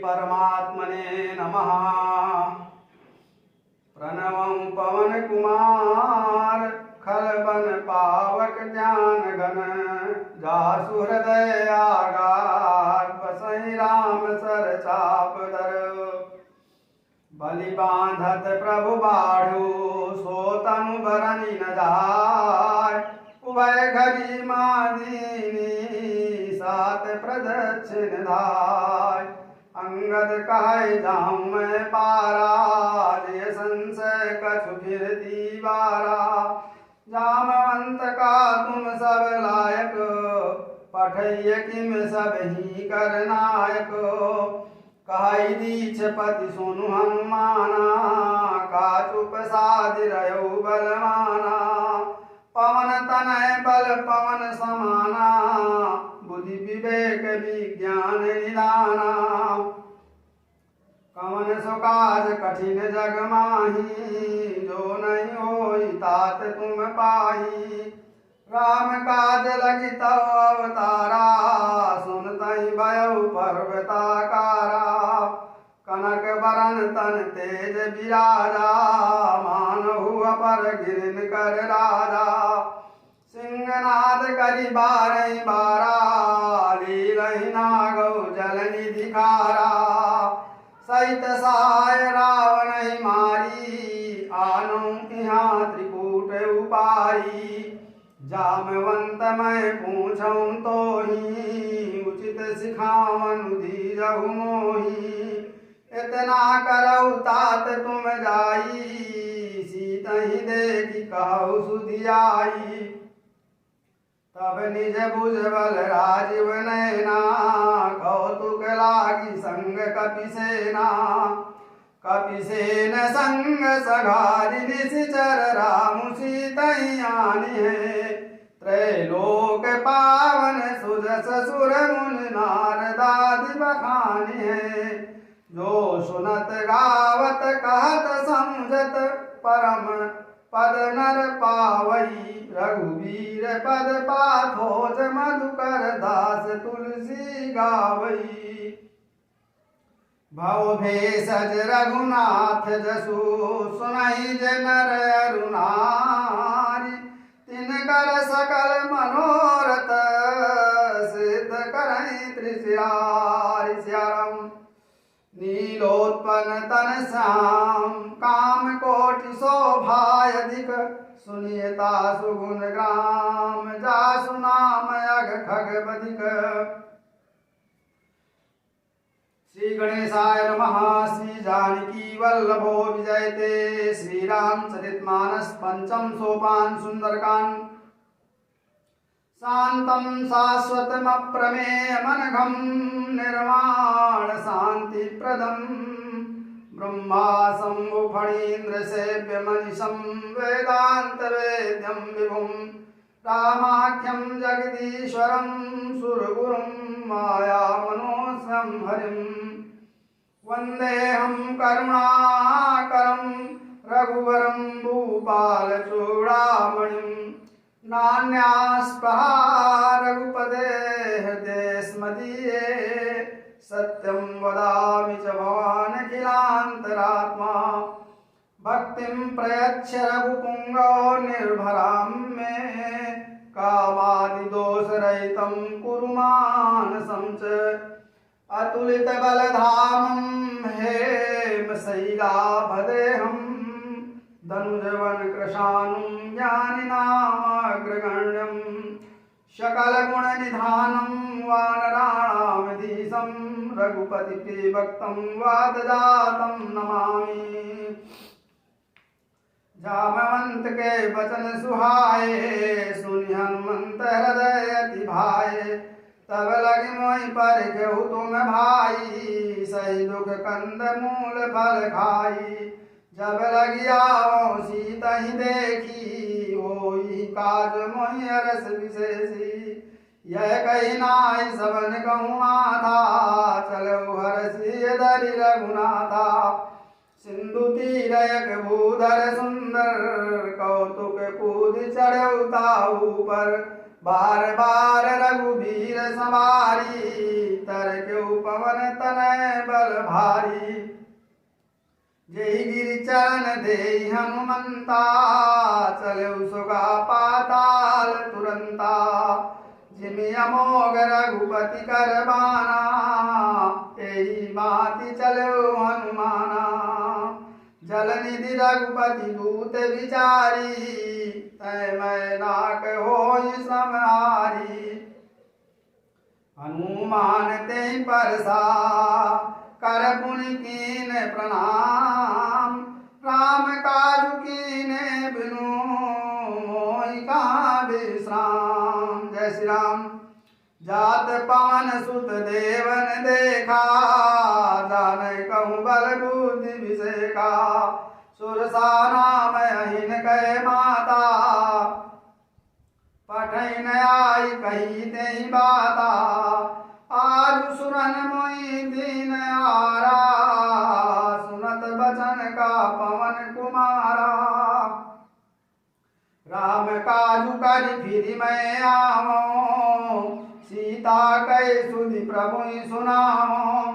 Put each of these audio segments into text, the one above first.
परमात्मने नमः। प्रणवं पवन कुमार खलबन पावक ज्ञान घन, जासु हृदय आगार बसई राम सर चाप धर। बलि बांधत प्रभु बाढ़ू सो तनु बरनी न जाय, उभय घड़ी मादीनी सात प्रदक्षिण धाय। अंगद कहे जाऊं मैं पारा, ये संशय कछु फिर दीवारा। जामवंत का तुम सब लायक, पठैय किम सब ही कर नायक। कहाई दीछ पति सुनु हनुमाना, का चुप साध रहो बलवाना। पवन तनय बल पवन समाना, बुद्धि विवेक विज्ञान निदाना। कवन सुकाज कठिन जग माही, जो नहीं होई तात तुम पाही। राम काज लगी तव अवतारा, सुनतहि भयउ पर्वताकारा। कनक बरन तन तेज बिराजा, मानहु अपर गिरिन कर राजा। सिंहनाद करि बारहि बारा, लीलहि नागौ जल निधि खारा। सहित सहाय रावण मारी, आनौ इहाँ त्रिकूट उपारी। जामवंत मैं पूछऊं तो ही, उचित सिखावन दीजहु मोही। इतना करऊ तात तुम जाई, सीतहि देखि कहु सुधियाई। तब निज भुज बल राजीव नैना, कौतुक लागी संग कपिसेना। कपिसेन संग सघारि निशिचर, रामु सीतहि आनी है। त्रैलोक पावन सुजस सुर मुनि नारदादि बखानी है। जो सुनत गावत कहत समझत, परम पद नर पावई। रघुवीर पद पाथोज मधुकर, दास तुलसी गावई। भव भेषज रघुनाथ जसु, सुनहि जे नर अरु नारी। तिनकर सकल मनोरथ, सिद्ध करहि त्रिशिरारि। श्याम नीलोत्पन्न तन श्याम, काम कोटि शोभायधिक। सुनियता सुगुण ग्राम, जासु नाम अघ खग बधिक। श्री गणेशाय नमः। श्री जानकी वल्लभो विजयते। श्री रामचरितमानस पंचम सोपान सुंदरकांड। शांतं शाश्वतमप्रमेयमनघं, निर्वाण शांतिप्रदं। ब्रह्मा शंभु फणीन्द्र सेव्य मनीषं, वेदांत वेद्यं विभुं। रामाख्यं जगदीश्वरं, सुरगुरुं माया मनोस्यं हरिं। वन्देऽहं करुणाकरं रघुवरं, भूपालचूडामणिं। नान्यास्पहा रघुपते हृदयेस्मदीये। सत्यं वदामि च भवानखिलान्तरात्मा। भक्तिं प्रयच्छ रघुपुङ्गो निर्भरां मे। कामादिदोषरहितं कुरु मानसं च। अतुलितबलधामं हेमशैलाभदेहं। धनुजवन कृशानुं ज्ञानिनामग्रगण्यं। सकलगुणनिधानं वानराणामधीशं। रघुपतिप्रियभक्तं वातजातं नमामि। जामवंत के वचन सुहाए, सुनि हनुमंत हृदय अति भाए। तब लगे मोहि परखहु तुम भाई, सही दुख कंद मूल फल खाई। जब लगी आओ सीतहि देखी, होई काज मोहि अरस विशेषी। यह कही नाई सबन कहूँ माथा, चलो हरसि धरि रघुनाथा। सिंधु तीरयक भूधर सुंदर, कौतुक कूद चढ़ऊ ताऊ पर। बार बार रघुबीर सवारी तरक्यु पवन तनय बल भारी जय गिरि चरण दे हनुमंता चलो सुगा पाताल तुरंता जिमि अमोघ रघुपति करबाना यही माति चलो हनुमाना जल निधि रघुपति दूत विचारी तय मैं नाक होई समारी हनुमान ते परसा कर पुनि कीन प्रणाम राम काजु कीने बिनु मोहि कहाँ विश्राम। जय श्री राम। जात पवन सुत देवन देखा जाने कहूँ बल बुद्धि विषेका सुरसा नाम अहिन कह माता पठन आई कही ते बाता आज सुरन मोहि दीन आरा सुनत बचन का पवन कुमारा राम काजु करि फिर मैं आवो सीता कह सुधि प्रभु सुनाओ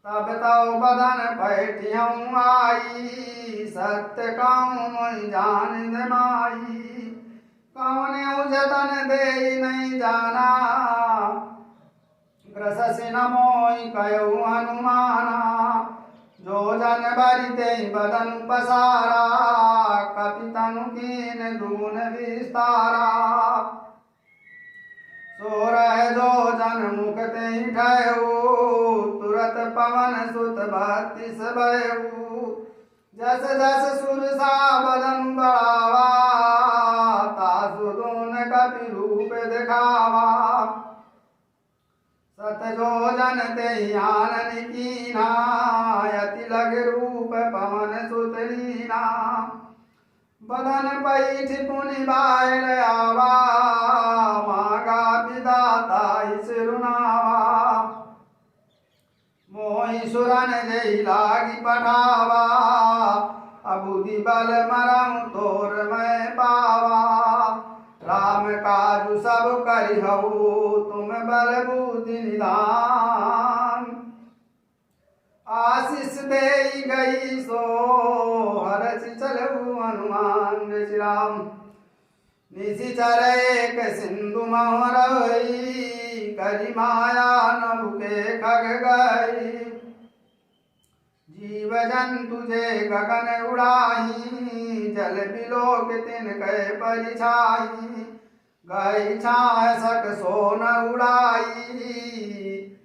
तब तव बदन पैठियऊ आई सत्य कहूँ मोहि जान माई कौन जतन दे नहीं जाना ग्रससि न मोहि कहु हनुमाना जो जन बरिते बदन पसारा कपितनु कीन दून विस्तारा सोरह जो जन मुख ते ठहु तुरत पवन सुत बत्तीस भयउ जस जस सुरसा बदन बढ़ावा तासु दून कपि रूप दिखावा सत जो जन ते आनन कीना यति लग रूप पवन सुत लीना बदन पैठ पुनि बायल आवा मागा विदाता सिरुनावा मोहि सुरन जय लागी पठावा अबुधि बल मरम तोर मैं पावा राम काजु सब करिहु तुम बल बुद्धि निधान आशीष दे गई सो हरष चलऊ हनुमान। जय श्री राम। निशिचर एक सिंधु महरई करि माया नभुके खग गई जीव जंतु जे गगन उड़ाही जल बिलोक तिन कह परिछाई गई छाय सक सोन उड़ाई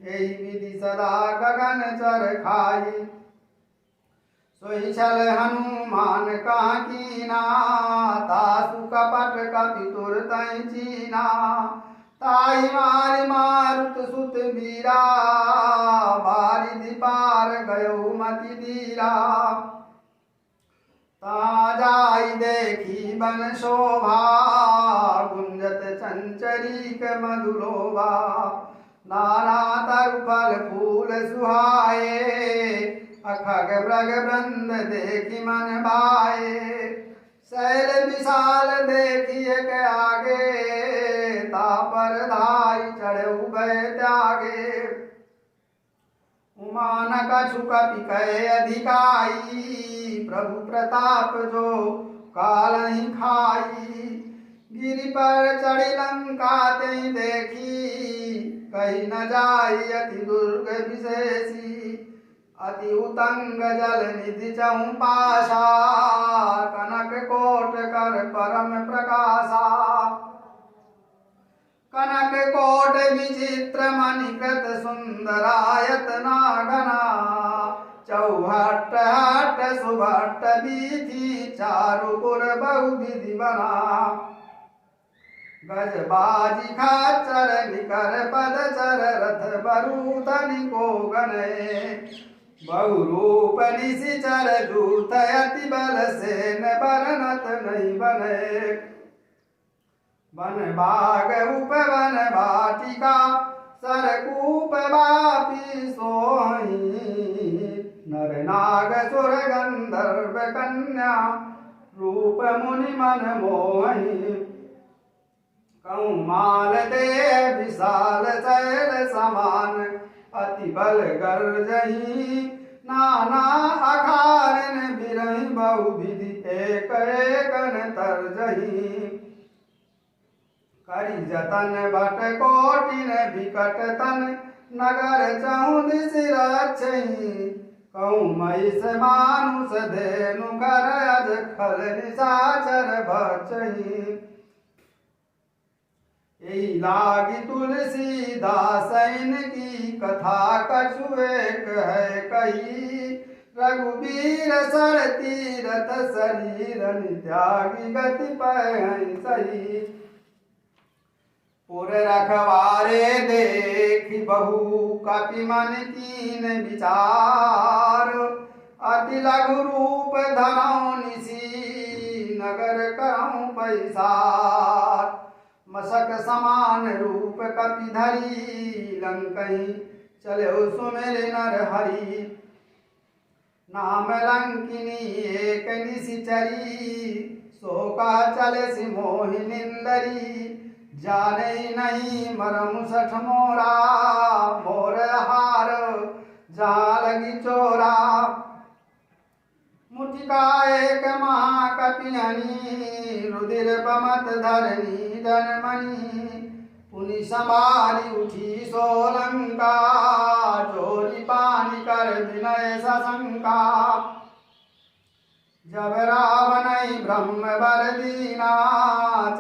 यही विधि सदा गगन चर खाई सोई छल हनुमान कहाँ कीना तासु कपट कपि तुर तै चीना ताई मारि मारुत सुत बीरा बारिधि पार गयो मति धीरा ताजाई देखी बन शोभा गुंजत चंचरीक मधुलोभा नाना तरु फल फूल सुहाए अखग मृग वृंद देखी मन भाए शैल विशाल देखिए के आगे तापर धाई चढ़ उभय त्यागे उमान कछु कपि कहे अधिकाई प्रभु प्रताप जो काल ही खाई गिरि पर चढ़ी लंका ते देखी कही न जाई अति दुर्ग विशेषी अति उतंग जल निधि चहु पाशा कनक कोट कर परम प्रकाशा कनक कोट विचित्र मणिकृत सुंदरायत नागना चौहट हट सुभट बीथी चारुपुर बहुविधि बना गजबाजी खाचर निकर पद चर रथ बरूधनि को गने बहुरूप निशिचर जूथ अति बल सेन बरनत नहीं बने वन बाग उपवन वाटिका सरकूप वापी सोही नर नाग सुर गंधर्व कन्या रूप मुनि मन मोहि कहूँ माल दे विशाल शैल समान अति बल गर्जही नाना अखारन बिरही बहुविधि एक एक न तरजही करी जतन भट कोटिन विकट तन नगर चहुदिस रक्षही कहूँ महिष मानुष धेनु कर अज खल निशाचर भक्षही यही लागी तुलसीदास की कथा कछु एक है कही रघुवीर सर तीरथ शरीर त्यागी गति पै सही पुर रखवारे देख बहु कपि मन कीन विचार अति लघु रूप धरऊ निसी नगर करऊँ पैसार मशक समान रूप कपि धरी लंकही चले सुमेर नर हरि नाम लंकिनी एक निशिचरी शोका चले सि मोहि निंदरी जाने नहीं मरम सठ मोरा मोर हार जहाँ लगी चोरा मुठिका एक महाकपियनी रुधिर बमत धरनी जनमणि पुनि संभाली उठी सोलंका चोरी पानी कर विनय सशंका जब रावण ब्रह्म बर दीना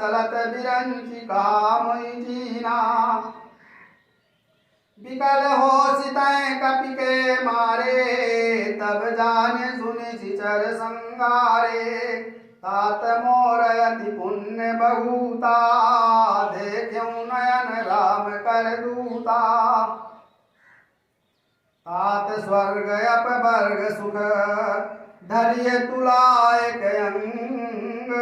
चलत बिरंची मोई जीना विकल हो सितय कपि के मारे तब जाने सुनि सिचर संगारे तात मोर अति पुण्य बहुता देख्यऊ नयन राम कर दूता तात स्वर्ग अपवर्ग सुख धरिय तुलाय अंग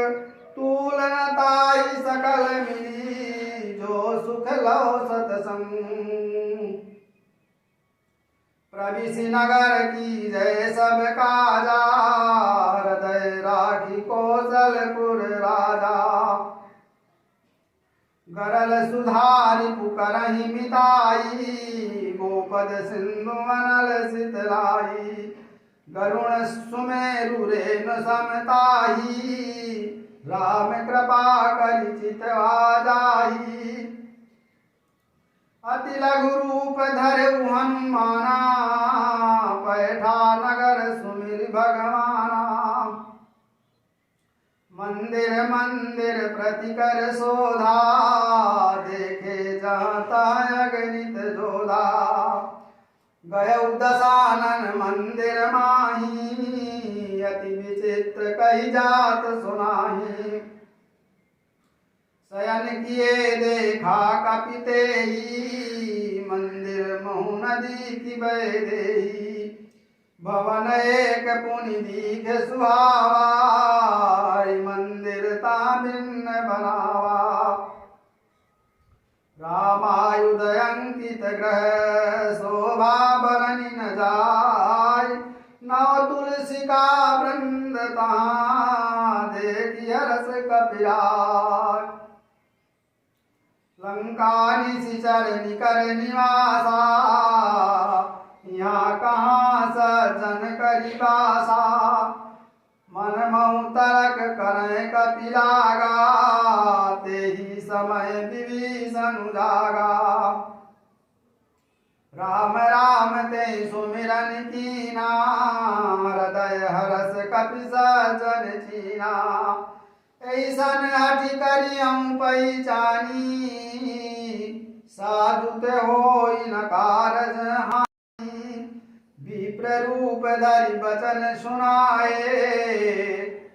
तूलनताई सकल मिली जो सुख लो सतसंग प्रविशि नगर की जय सब काजा हृदय राखी कौशलपुर राजा गरल सुधारी पुकरहि मिताई गोपद सिंधु अनल सितलाई गरुण सुमेरु रेणु समताही राम कृपा करि चितवा जाही अति लघु रूप धरऊ हनुमाना पैठा नगर सुमिर भगवाना मंदिर मंदिर प्रतिकर शोधा देखे जाता अगणित जोधा गयौ दशानन मंदिर माही अति विचित्र कही जात सुनाही शयन किए देखा कपि तेहि मंदिर महु नदी की बह देहि भवन एक पुनि दीख सुहावा मंदिर ता भिन्न बनावा रामायुध अंकित ग्रह शोभा बरनि न जाय नव तुलसी का वृंद तहाँ देखि हरस कपिराय लंका निशिचर निकर निवासा यहाँ कहाँ सज्जन करि बासा मन महु तरक करें कपिलागा तेहि समय विभीषण जागा राम राम ते सुमिरन कीना हृदय हरस कपि सज्जन चीना ऐसन हठि करियऊँ पहिचानी साधु ते होई न कारज हानि विप्र रूप धरि बचन सुनाए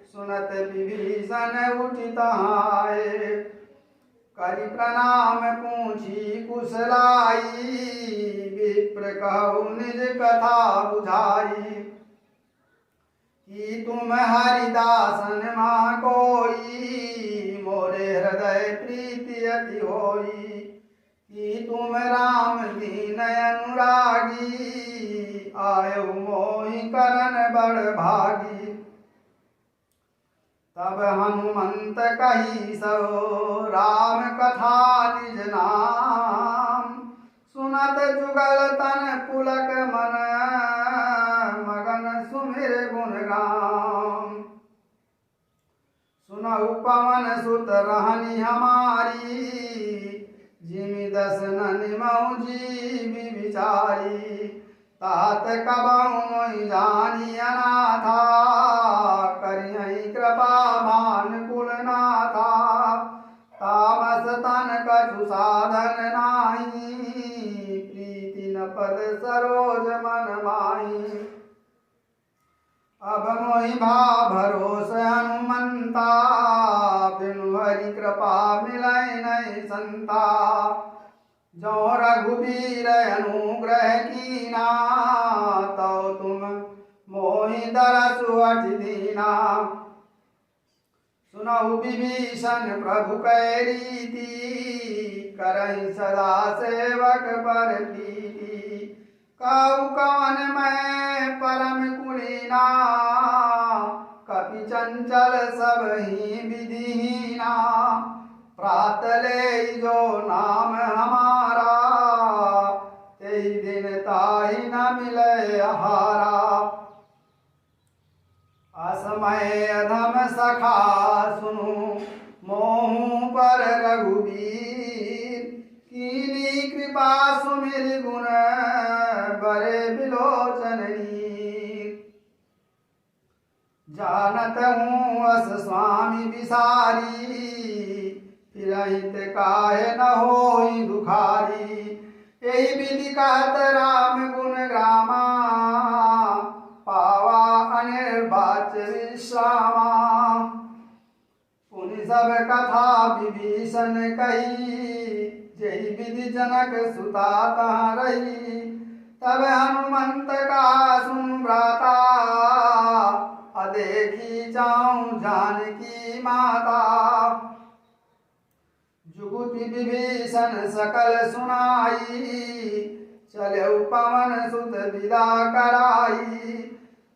सुनत विभीषण उठि तहाए करि प्रणाम पूछी कुशलाई विप्र कहु निज कथा बुझाई कि तुम हरिदासन माँ कोई मोरे हृदय प्रीति अति होई कि तुम राम दीन अनुरागी आयु मोहि करन बड़ भागी तब हनुमंत कही सो राम कथा निज नाम। सुनत जुगल तन पुलक मन मगन सुमिर गुण गाम। सुनहु पवन सुत रहनी हमारी जिमि दस ननिमऊ जीवि विचारी। तात कबहु मोहि जानी अनाथा करिहहि कृपा भानुकुल नाथा। तामस तन कछु साधन नाही प्रीति न पद सरोज मन माही। अब मोहि भा भरोस हनुमंता बिनु हरि कृपा मिलै नहीं संता। जो रघुबीर अनुग्रह कीना तो तुम मोहि दरसु अति दीना। सुनहु विभीषण प्रभु कै रीति करहि सदा सेवक पर प्रीति। कहु कवन मैं परम कुलीना कपि चंचल सब ही विधिहीना। प्रात ले जो नाम हमारा तेहि दिन ताहि न मिले आहारा। असमय अधम सखा सुनु मोहु पर रघुवीर। कीनी कृपा सुमिर गुण बरे बिलोचन नीर। जानत हूँ अस स्वामी बिसारी फिरहित काहे न होई दुखारी। यही विधि कहत राम गुण ग्रामा पावा अनिर्वाच्य विश्रामा। पुनि सब कथा विभीषण कही जेहि विधि जनक सुता तहाँ रही। तब हनुमंत का सुन भ्राता अदेखी जाऊं जानकी माता। जुगुति विभीषण सकल सुनाई चलऊ पवन सुत विदा कराई।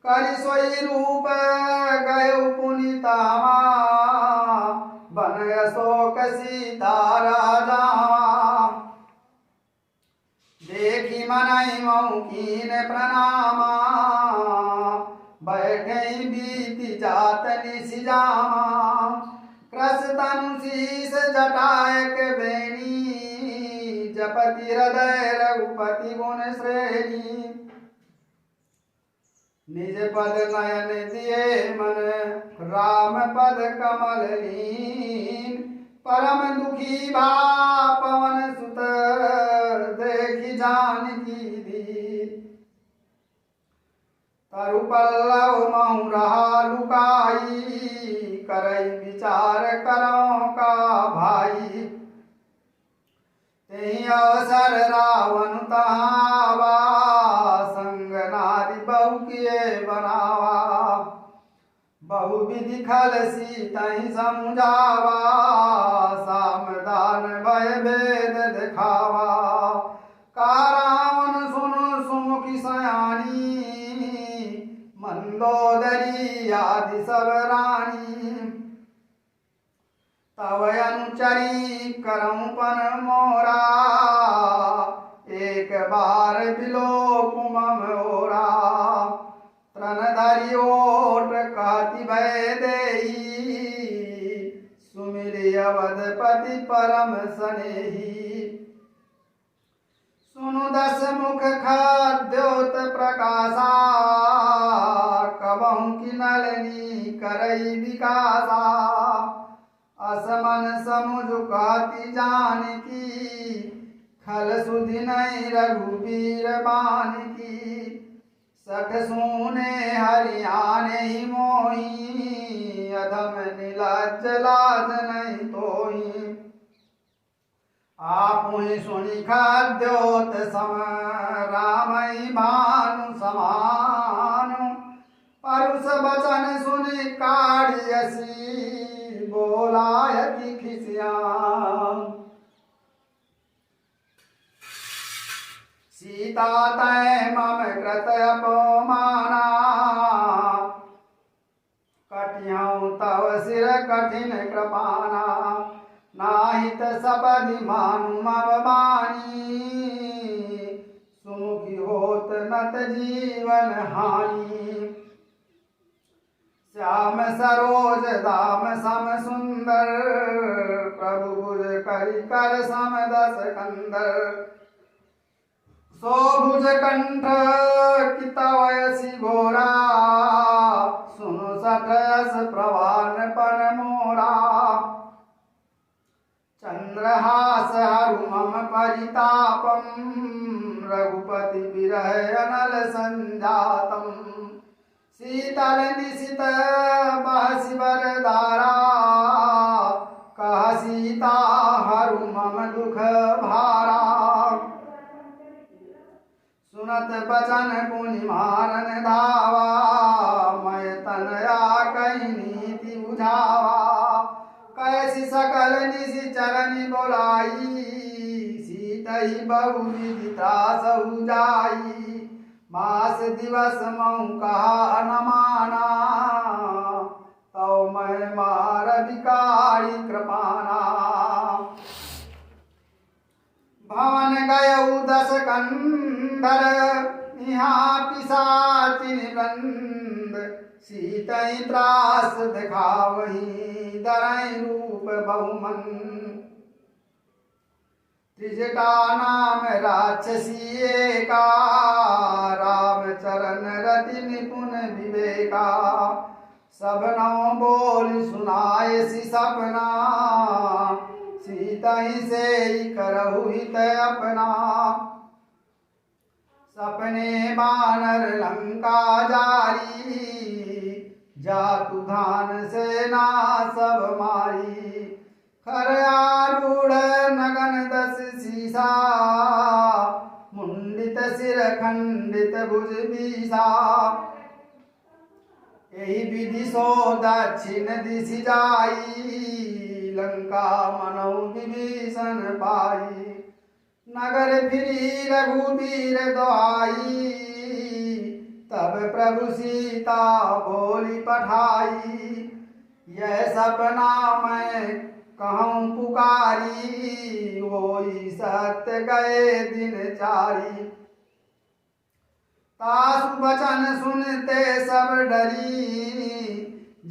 करि सोई रूप गयऊ पुनितामा बन अशोक सीता राजावा। देखी मनई मऊ कीन प्रणामा बैठे बीति जात निशिजामा। कृस तनु शीस जटायक बेणी जपति हृदय रघुपति गुण श्रेणी। निज पद नयन दिए मन राम पद कमल लीन। परम दुखी भा पवन सुत देखी जानकी दीन। तरु पल्लव महु रहा लुकाई करई विचार करो का भाई। तेहि अवसर रावण तहावा संग नारी बहु किए बनावा। बहु विधि खल सीतहि समझावा सामदान भय भेद दिखावा। का रावण सुन सुमुखी सयानी मंदोदरी आदि सब रानी। तव अनुचरी करऊं पन मोरा एक बार बिलोक मम ओरा। तृण धरि ओट कहती भय देही सुमिरि अवधपति परम स्नेही। सुनु दस मुख खाद्योत प्रकाशा कबहु की नलनी करई विकासा। असमन समुझ कहती जानकी खल सुधि नहीं रघुबीर बानकी। सठ सूने हरियाणे ही मोही अधम नीलज लाज नहीं तोही। आपुहि सुनि खाद्योत सम रामई भानु समानु। परुष बचन सुनि काढ़ियसी बोलायति खिसियाम। सीता तै मम कृत अपमाना कटिहऊँ तव सिर सपदि मानु मम बानी सुमुखी होत नत जीवन हानि श्याम सरोज दाम सम सुंदर प्रभु भुज करि कर सम दस कंदर सोभुज कंठ कितवयसि घोरा सुनु सठयस प्रवान पन मोरा चंद्रहास हरु मम परितापम रघुपति विरह अनल संजातम शीतल निशित बहसि वरदारा कह सीता हरु मम दुख भारा सुनत बचन पुनि मारन धावा मैं तनया कही नीति बुझावा कैसी सकल निशि चरनि बोलाई सीतहि बहु विधि त्रास जाई मास दिवस मऊ कहा न माना तौ मैं मार बिकारी कृपाना भवन गयऊ दस कंधर यहाँ पिशाचिन बंद सीतहि त्रास दिखावही दरई रूप बहुमन त्रिजटा नाम राक्षसी एका राम चरण रति निपुण विवेका सब नौ बोल सुनाए सी सपना सीतहि से करहु हित अपना सपने बानर लंका जारी जातु धान सेना सब मारी खर आरूढ़ नगन दस सीसा मुंडित सिर खंडित भुज बीसा यही विधि सो दक्षिण दिशि जाई लंका मनौ विभीषण पाई नगर फिरी रघुबीर दुआई तब प्रभु सीता बोली पठाई यह सपना मैं कहूँ पुकारी होई सत्य गए दिन चारी तासु बचन सुनते सब डरी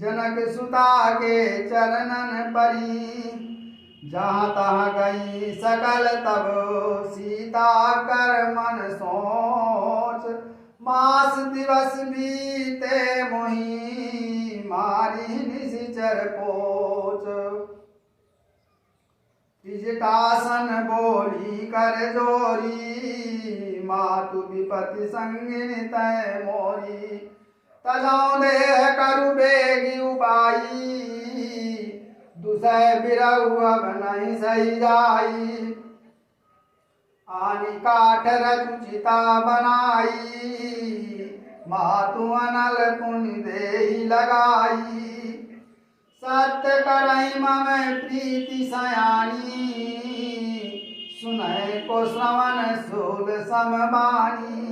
जनक सुता के चरणन परी जहाँ तहाँ गई सकल तब सीता कर मन सोच मास दिवस बीते मोही मारी निशिचर पोच त्रिजटासन बोली कर जोरी मातु विपति संगिन तय मोरी तजौ देह करु बेगी उपाई दुसह बिरहु अब नहीं सही जाई आनी काठ रचुचिता बनाई मातु अनल पुनि देहि लगाई सत्य करई मम प्रीति सयानी सुनय को श्रवण शोध समबानी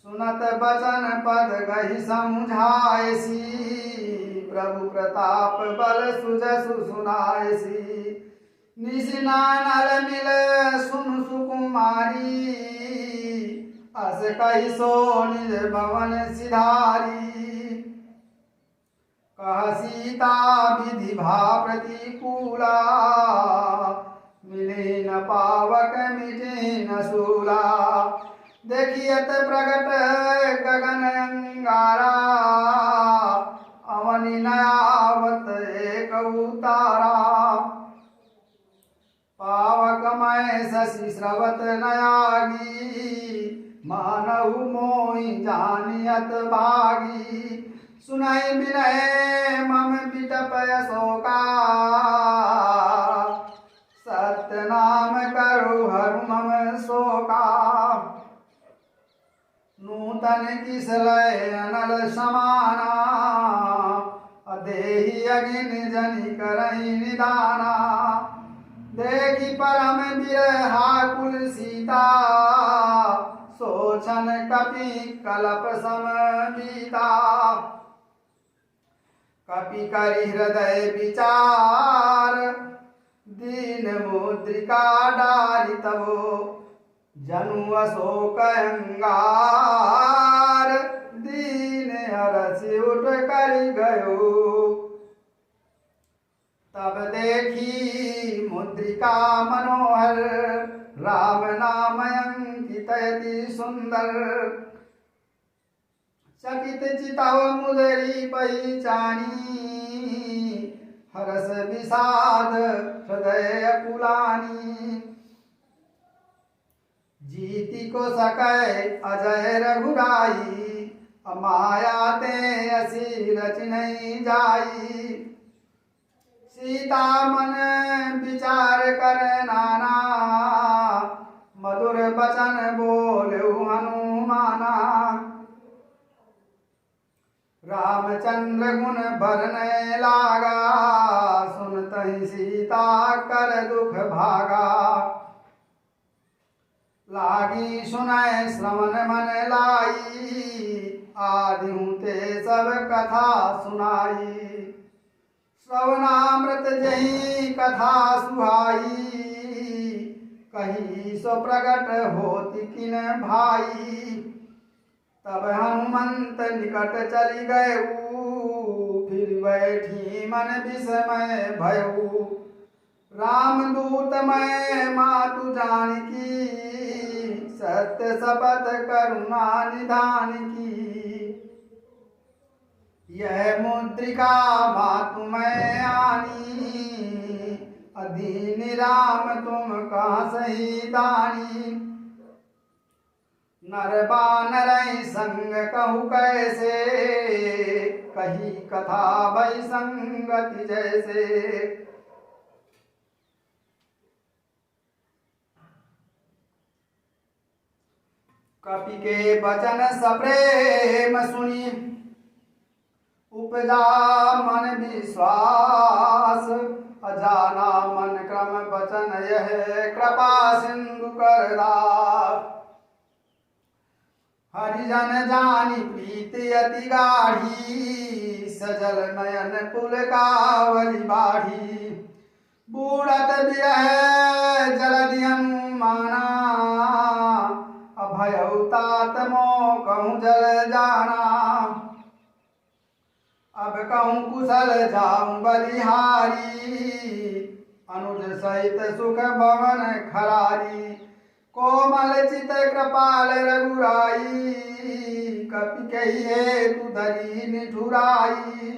सुनत बचन पद गहि समझायसी प्रभु प्रताप बल सुजसु सुनायसी निशिनानल मिल सुन सुकुमारी अस कहि सो निज भवन सिधारी कह सीता विधि भा प्रतिकूला मिले न पावक मिटे न शूला देखियत प्रगट गगन अंगारा अवनि नयावत एक उतारा पावक मैं शशि स्रवत नयागी मानहु मोहि जानियत भागी सुनाई विनय मम बिटप अशोका सत्य नाम करु हरु मम शोका नूतन किसलय अनल समाना अदेहि अगिन जनि करहि निदाना देखि परम बिरहाकुल सीता सोचन कपि कलप सम बीता कपि करि हृदय विचार दीन मुद्रिका डारी तबो जनु अशोक अंगार दीन हरसि उठ कर गयो। तब देखी मुद्रिका मनोहर राम नाम अंकित अति सुंदर चकित चितव मुदरी पहचानी हरस विषाद हृदय कुलानी। जीति को सकै अजय रघुराई अमाया ते असी रच नहीं जाई। सीता मन विचार कर नाना मधुर बचन बोले हनुमाना। रामचंद्र गुण भरने लागा सुनतहि सीता कर दुख भागा। लागी सुनय श्रवण मन लाई आदि ते सब कथा सुनाई। श्रवणामृत जही कथा सुहाई कही सो प्रगट होती किन भाई। तब हनुमंत निकट चली गए फिर बैठी मन विस्मय भयऊ। रामदूत मैं मातु जानकी सत्य शपथ करुणा निधान की। यह मुद्रिका मातु मैं आनी अधीन राम तुम कहाँ सही दानी। नर बानर संग कहूँ कैसे कही कथा भई संगति जैसे। कपि के वचन सप्रेम सुनी उपजा मन विश्वास। अजाना मन क्रम वचन यह कृपा सिंधु कर दास। हरिजन जानी प्रीति अति गाढ़ी सजल नयन पुल कावली बाढ़ी। बूढ़त विरह जलधि हनुमाना अभयउतात मो कहूँ जल जाना। अब कहूँ कुशल जाऊं बलिहारी अनुज सहित सुख भवन खरारी। कोमल चित कृपाल रघुराई कपि कहिए तु धरी निठुराई।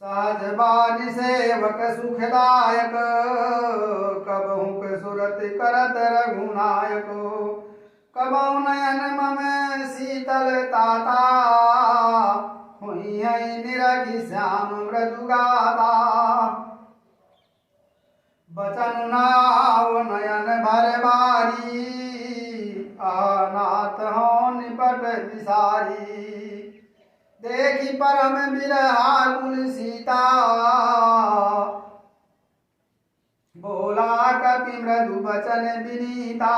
सहज बानी सेवक सुखदायक कबहु के सुरत करत रघुनायक। कबहु नयन मम शीतल ताता हुई निरखि श्याम मृदु गाता। बचन नाव नयन भर बारी अनाथ हो निपट विसारी। देखी परम बिरहा कुल सीता बोला कपि मृदु बचन विनीता।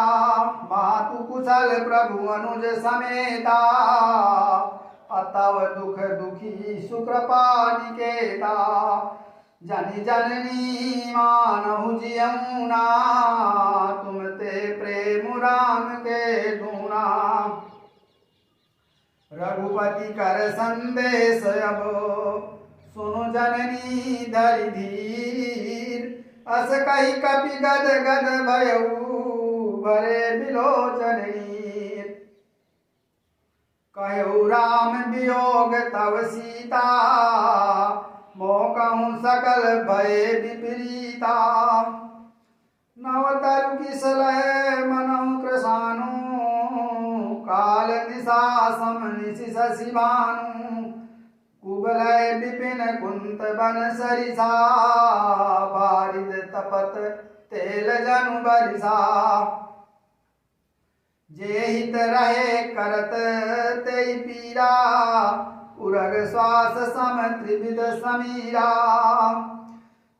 मातु कुशल प्रभु अनुज समेता अतव दुख दुखी सुकृपा निकेता। जनि जननी मानहु जियमुना तुम ते प्रेम राम के दूना। रघुपति कर संदेश अब सुनु जननी धरि धीर। अस कही कपि गद गद भयऊ भरे बिलोचन नीर। कहु राम वियोग तव सीता मो कहूँ सकल भय विपरीता। नव तरु किसलय मनऊ कृशानु काल दिशा सम निशि शशि भानु। कुबलय विपिन कुंत बन सरिसा बारिद तपत तेल जनु बरिसा। जे हित रहे करत ते पीरा उरग श्वास सम त्रिविध समीरा।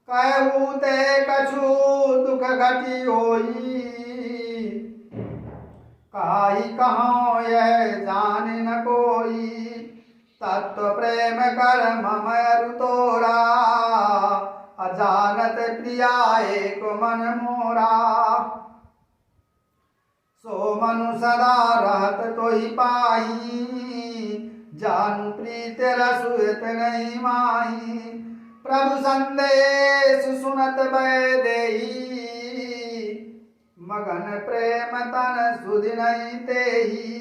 कहू ते कछु दुख घटी होई काहि कहाँ यह जान न कोई। तत्व प्रेम कर मम अरु तोरा अजानत प्रिया एक मन मोरा। सो मनु सदा रहत तो ही पाई, जानु प्रीत रसुत नहीं माही। प्रभु संदेश सुनत बैदेही, मगन प्रेम तन सुधि नहीं तेही।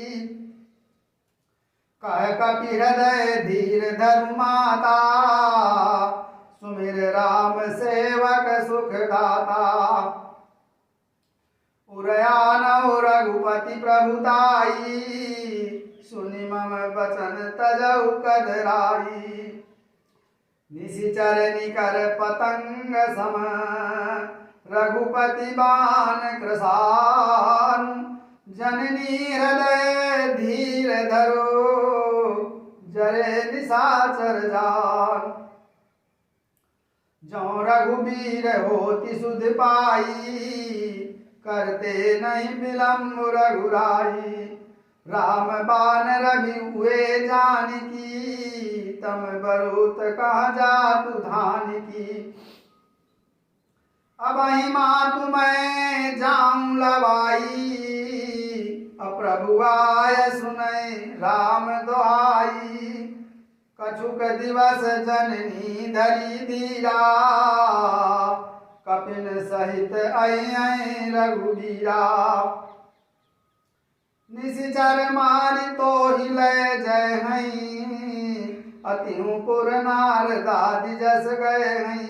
कह कपि हृदय धीर धरु माता, सुमिर राम सेवक सुख दाता। उरया नौ रघुपति प्रभुताई, सुनि मम वचन तजौ कदराई। निशिचर निकर पतंग सम, रघुपति बाण कृसानु। जननी हृदय धीर धरो, जरे निशाचर जान। जो रघुबीर होति सुध पाई, करते नहीं विलम्ब रघुराई। राम बाण रवि हुए जानकी, तम बरूत कहा जातु धान की। अब मातु मैं जाऊं लवाई, अप्रभु आय सुनै राम दुहाई। कछुक दिवस जननी धरी धीरा, कपिन सहित आई रघुबीरा। निशिचर मारि तो हिले जय हई, अतिपुर नार दादी जस गए हई।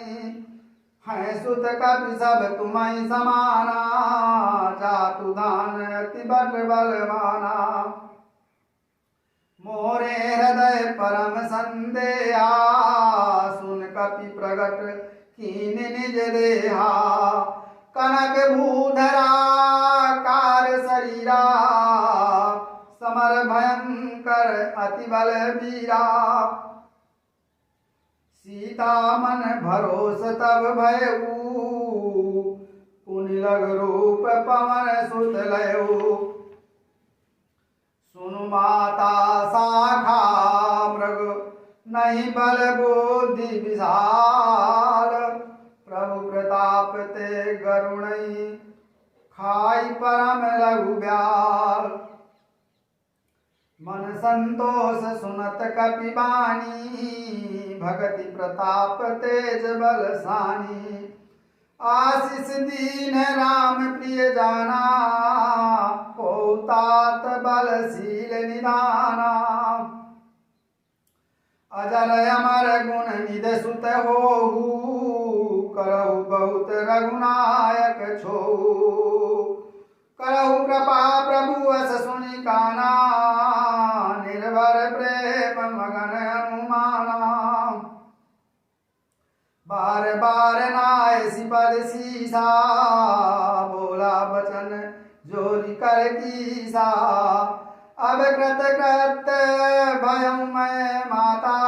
हैं सुत कपि सब तुम्हि समाना, जातु दान अति बट बलवाना। मोरे हृदय परम संदेहा, सुन कपि प्रगट कीन निज देहा। कनक भूधरा कार शरीरा, समर भयंकर अति बल वीरा। सीता मन भरोस तब भयऊ, पुनि लग रूप पवन सुत लयऊ। सुनु माता शाखा मृग, नहीं बल बुद्धि विशाल। प्रभु प्रताप ते गरुणई, खाई परम लघु ब्याल। मन संतोष सुनत कपि बानी, भगति प्रताप तेज बलसानी। आशीष दीन राम प्रिय जाना, होतात बलशील निदाना। अजर अमर गुण निध सुत होहु, करहु बहुत रघुनायक छोहु। करहु कृपा प्रभु अस सुनि काना, निर्भर प्रेम मगन अनुमाना। बार बार नाय सिपद सीसा, बोला बचन जोरी कर कीसा। अब कृत कृत भयं मैं माता,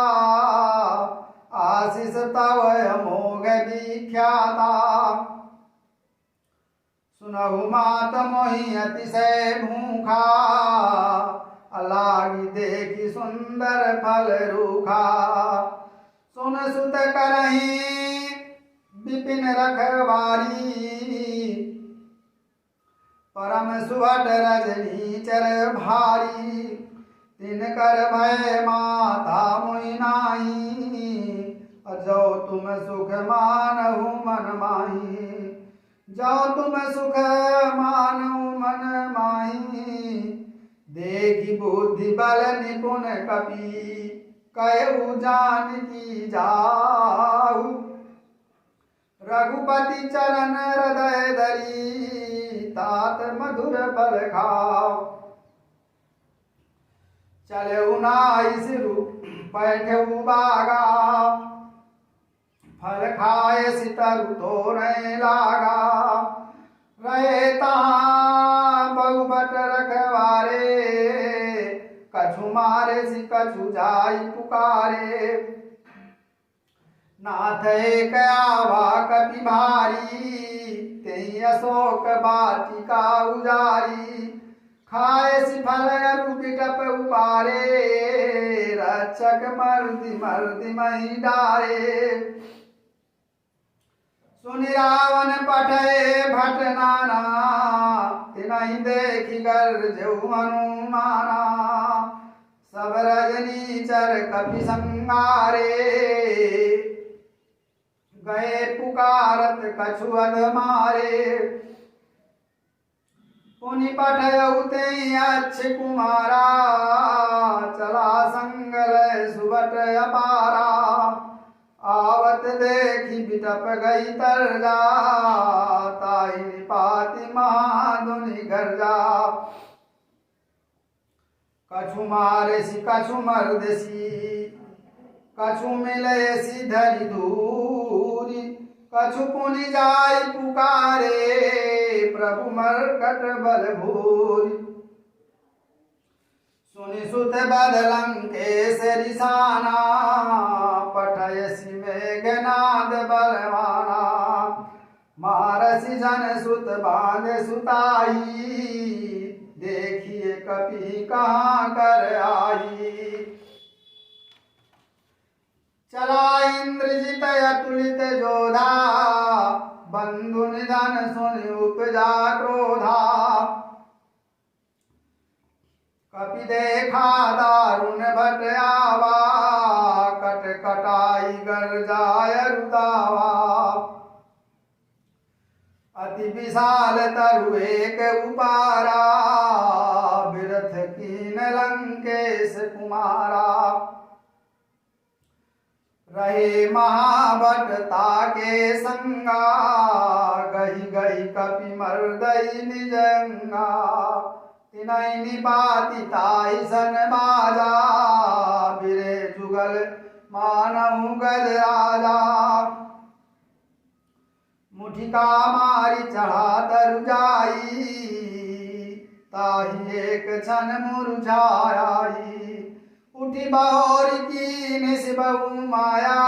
आशीष तव अमोघ विख्याता। सुनहु मात मोहि अतिशय भूखा, लागी देखी सुंदर फल रूखा। सुन सुत करहि विपिन रखवारी, परम सुभट रजनी चर भारी। तिनकर भय माता मोहि नाहि, जो तुम सुख मानहु मन माही। जो तुम सुख मानहु मन माही, देखी बुद्धि बल निपुण कपि। कहु जानकी जाहु, रघुपति चरण हृदय धरी। तात मधुर फल खाओ, चलऊ नाई सिरु बैठऊ बागा। फल खाए सितरु तोरे लागा, रहे तहाँ बहुबट रखवारे। कछु मारे सि कछु जाई पुकारे, नाथ एक आवा कपि भारी। तेहि अशोक वाटिका उजारी, खाए सि फल अरु बिटप उबारे। रक्षक मर्दि मर्दि मही डारे, सुनि रावण पठे भट नाना तिनहि देखि गर्जऊ हनुमाना सब रजनीचर कपि संगारे गए पुकारत कछु अध मारे पुनि पठयऊ तेहि अच्छ कुमारा चला संगल सुबट अपारा आवत देखी बिटप गई तरजा ताई निपाति महाधुनि गर्जा कछु मारेसी कछु मर्देसी कछु मिलेसी धरि दूरी कछु पुनि जाय पुकारे प्रभु मरकट बल भूरि सुनि सुत बदलंकेश रिसाना पठयसि मेघनाद बलवाना मारसि जन सुत बांध सुताई देखिए कपि कहाँ कर आई चला इंद्रजित अतुलित जोधा बंधु निधन सुनि उपजा क्रोधा कपि देखा दारुण भट आवा कट कटाई गर्जाय रुदावा अति विशाल तरु एक उपारा बिरथ कीन लंकेश कुमारा रहे महाभट ताके संगा गही गही कपि मर्दई निजंगा तिनहि निपाति ताहि सन बाजा बिरे जुगल मानहु गज राजा मुठिका मारी चढ़ा तरु जाई ताहि एक क्षण मुरझाई उठी बहोर की निस्बहु माया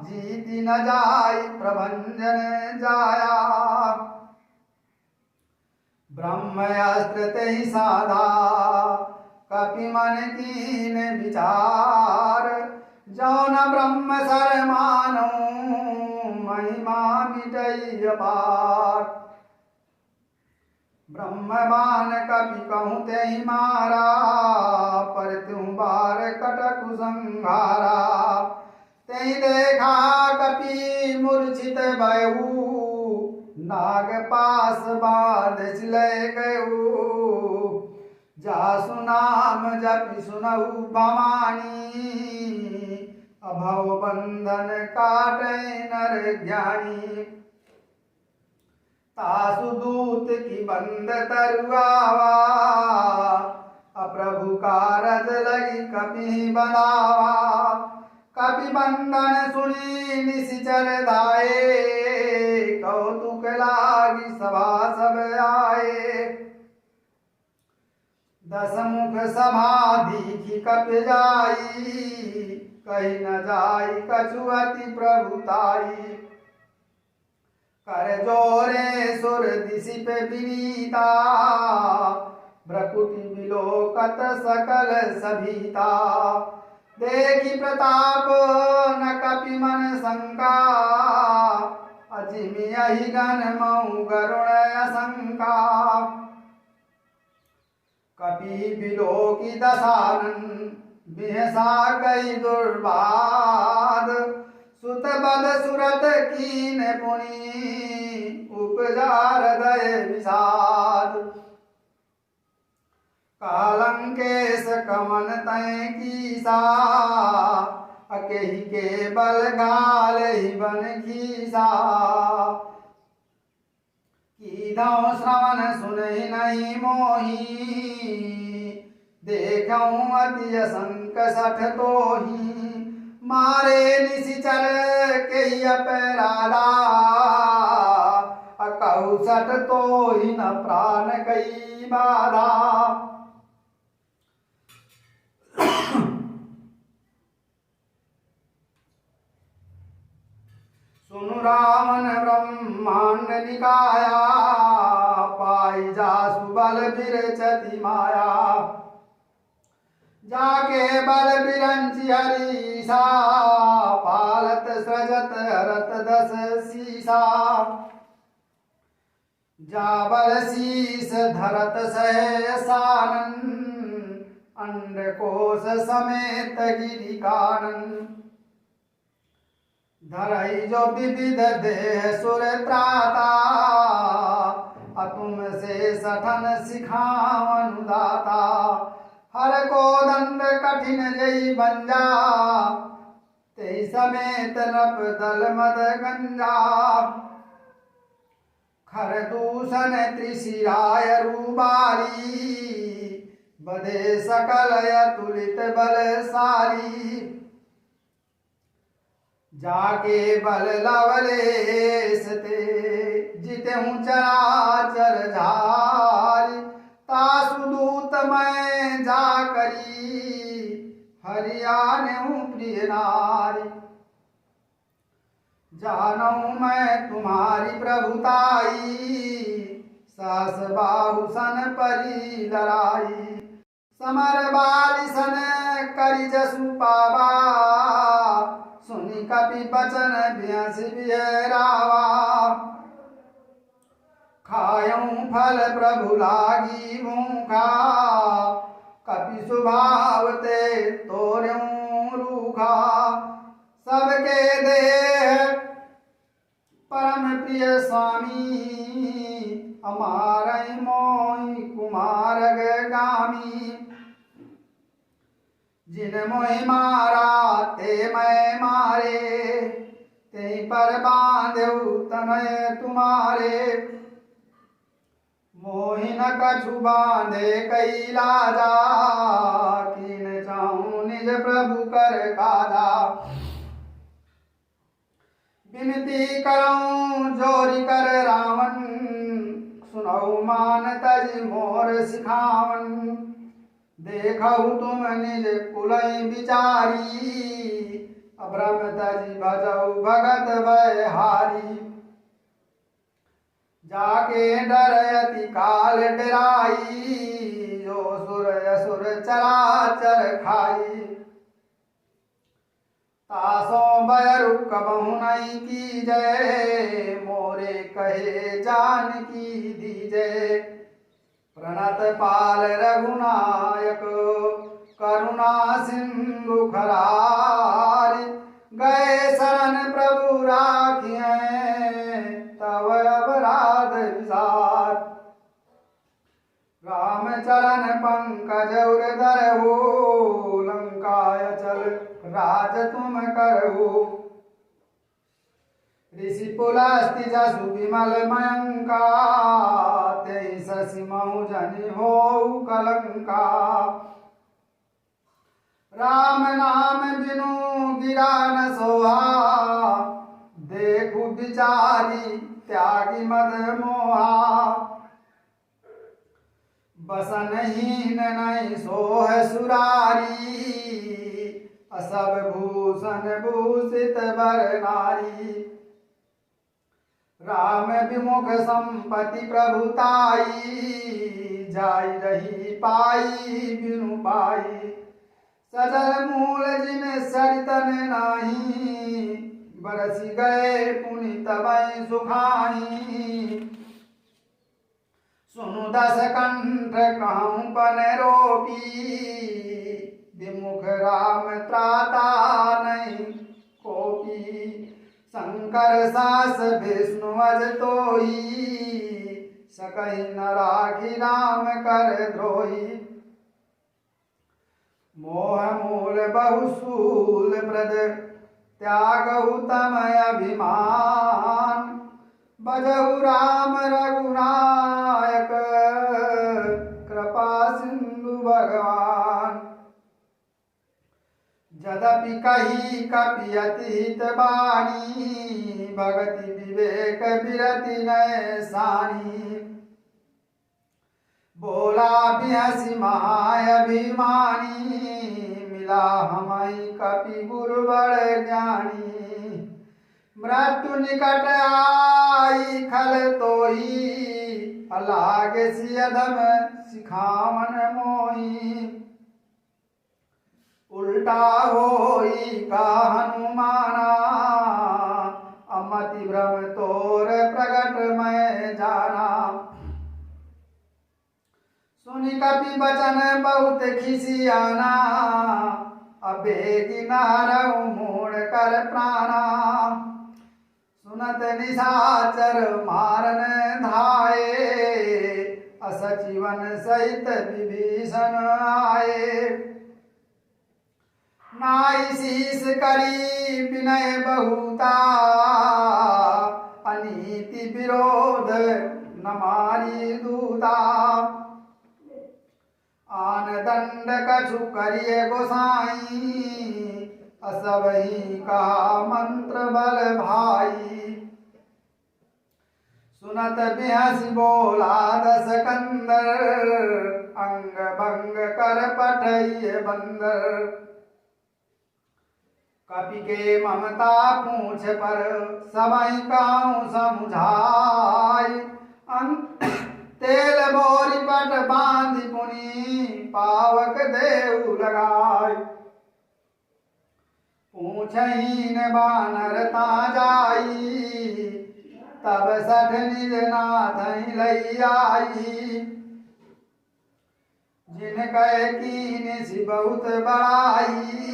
जीति न जाई प्रभंजन जाया ब्रह्मस्त्र तेहि साधा कपि मन कीन विचार जौन ब्रह्म सर मानो महिमा मिटई अपार ब्रह्मवान कपि कहूँ तेहि मारा पर त्यों बार कटकु संहारा तेहि देखा कपि मूर्छित भयऊ नाग पास बाध चिलय गयऊ जासु नाम जपि सुनऊ भवानी अभव बंधन काटै नर ज्ञानी तासु दूत की बंद तरुआवा अप्रभु कारज लगी कपि बनावा कपि बंधन सुनी निशिचर दाए कौतुक लागी सभा सब आए दसमुख सभा दीखी कपि जाई कही न जाई कछु अति प्रभुताई कर जोरे सुर दिशि पे विनीता भ्रकुटि विलोकत सकल सभीता देखी प्रताप न कपि मन शंका अजिमि यही गण मऊ गरुण असंका कपि बिलोकी दशानन बिहसा गई दुर्बाद सुत बद सुरत कीन पुनि उपजा हृदय विषाद कालंकेश कमन तय कीसा अकेहि के बल घाल ही बन खीसा कीधौ श्रवण सुनहि नहीं मोही देखऊं अति असंक सठ तोही मारे निशिचर के अपराधा अकहु सठ तोही न प्राण कई बाधा सुनु रावण ब्रह्मांड निकाया पाई जासु बल विरचति माया जाके बल बिरंची हरीसा पालत सृजत हरत दस सीसा जाबल शीस धरत सहसानन अंडकोश समेत गिरि कानन धरई जो विविध देह सुर त्राता अतुम से सठन सिखावनु दाता हर को दंड कठिन जई बंजा ते समेत नप दल मद गंजा खर दूषण त्रिशिराय रूबाली बधे सकल अतुलित बलशाली जाके बल लवलेश ते जितहु चराचर झारी तासुदूत मैं जा करी हरियाणु प्रिय नारी जानऊ मैं तुम्हारी प्रभुताई सास बाहु सन परी लड़ाई समर बाली सन करी जसु पावा सुनि कपि बचन बियस बिहरावा खायूं फल प्रभु लागी भूखा कपि स्वभाव ते तोर्यूं रूखा सबके देह परम प्रिय स्वामी हमारे मोहि कुमार गामी जिन मोहि मारा ते मैं मारे ते पर बांधु तनय तुम्हारे मोहि न कछु बांधे कैलाजा किन चाहूं निज प्रभु कर काजा विनती करऊं जोरी कर रावण सुनऊ मान तज मोर सिखावन देखऊ तुम निज कुलई बिचारी अभ्रम तज भजऊ भगत बहारी जाके डरयति काल डराई जो सुर असुर चराचर खाई तासो बैरु कबहु नहीं की जय मोरे कहे जान की दीजय प्रणत पाल रघुनायक करुणा सिंधु खरारी गए शरण प्रभु राखिए तव अपराध विसार राम चरण पंकज उदर हो लंकाय चल राज तुम करहु ऋषि पुलस्ति जसु विमल मयंका ते शशि महु जनि हो कलंका राम नाम बिनु गिरा न सोहा देखु बिचारी त्यागी मद मोहा बसनहीन नहीं सोह सुरारी असब भूषण भूषित बर नारी राम विमुख संपत्ति प्रभुताई जाई रही पाई बिनु पाई सजल मूल जिन सरितन नाही बरसी गए पुनि तबै सुखाई सुनु दस कंठ कहूँ पन रोपी विमुख राम त्राता नहीं कोपी शंकर सास विष्णु अज तोई सकहि न राखी राम कर द्रोही मोह मूल बहुसूल प्रद त्यागहु तम अभिमान बजहु राम रघुनायक कृपा सिंधु भगवान यद्यपि कही कपियति हित बानी भगति विवेक विरति नय सानी बोला बिहसी महाअभिमानी मिला हमई कपि गुरु बड़ ज्ञानी मृत्यु निकट आई खल तोही अलागे सियधम सिखावन मोही उल्टा होई का हनुमाना, अमति भ्रम तोर प्रगट मैं जाना। सुनि कपि बचन बहुत खिसियाना, अबे किनारऊ मोड़ कर प्राणा। सुनत निशाचर मारन धाये, असचिवन सहित विभीषण आए। नाई शीस करी विनय बहुता, अनीति विरोध न मारी दूता। आन दंड कछु करिए गोसाई, असबही कहा मंत्र बल भाई। सुनत बिहसी बोला दस कंदर, अंग भंग कर पठइए बंदर। कपि के ममता पूछ पर, सबई काहू समुझाई। तेल बोरी पट बांधि पुनि, पावक देऊ लगाई। पूछहीन बानर ता जाई, तब सठ निज नाथ लई आई। जिन कह कीन सी बहुत बड़ाई,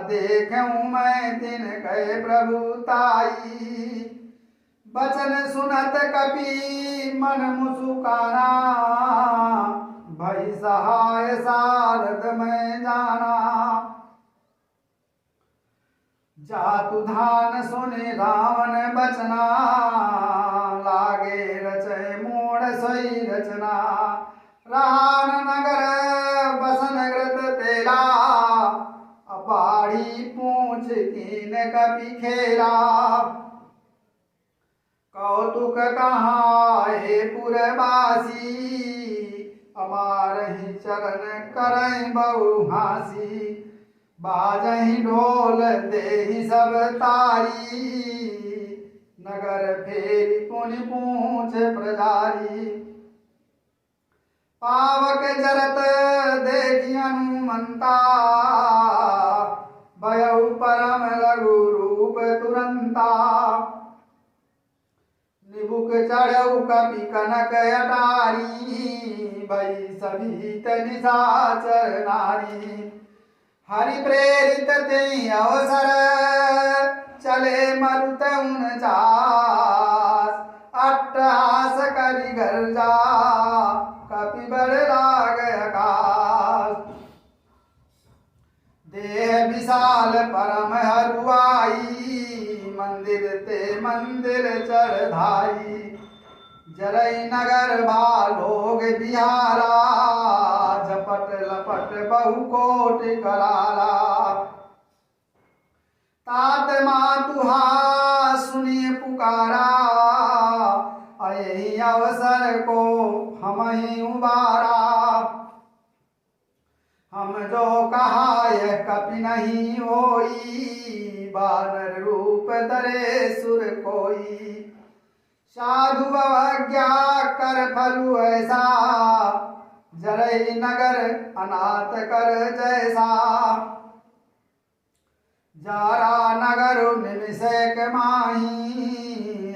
देखूं मैं तिन कह प्रभुताई। बचन सुनत कपि मन मुसुकाना, भई सहाय सारद मैं जाना। जातु धान सुनि रावण बचना, लागे रचय मोड़ सोई रचना। रान नगर बसन ग्रत तेला, बाढ़ी पूछ कीन कपि खेला। कौतुक कहाँ हे पुरवासी, अमारहि चरण करई बहु हासी। बाजहि ढोल देहि सब तारी, नगर फेरी पुनि पूछ प्रजारी। पावक जरत देखि हनुमंता, भयउ परम लघु रूप तुरंता। निबुक चढ़ऊ कपि कनक अटारी, भई सभीत निशाचर नारी। हरि प्रेरित तेहि अवसर, चले मरुत 49। अट्टहास करि गर्जा, कपि बड़ लाग आकाश। देह विशाल परम हरुआई, मंदिर ते मंदिर चढ़ धाई। जरई नगर बालोग बिहारा, झपट लपट बहु कोट कराला। तात मातुहा सुनिए पुकारा, यही अवसर को हम ही उबारा। हम जो कहा यह कपि नहीं होई, बानर रूप धरे सुर कोई। साधु अवज्ञा कर फलु ऐसा, जरई नगर अनाथ कर जैसा। जारा नगर निमिषेक माही,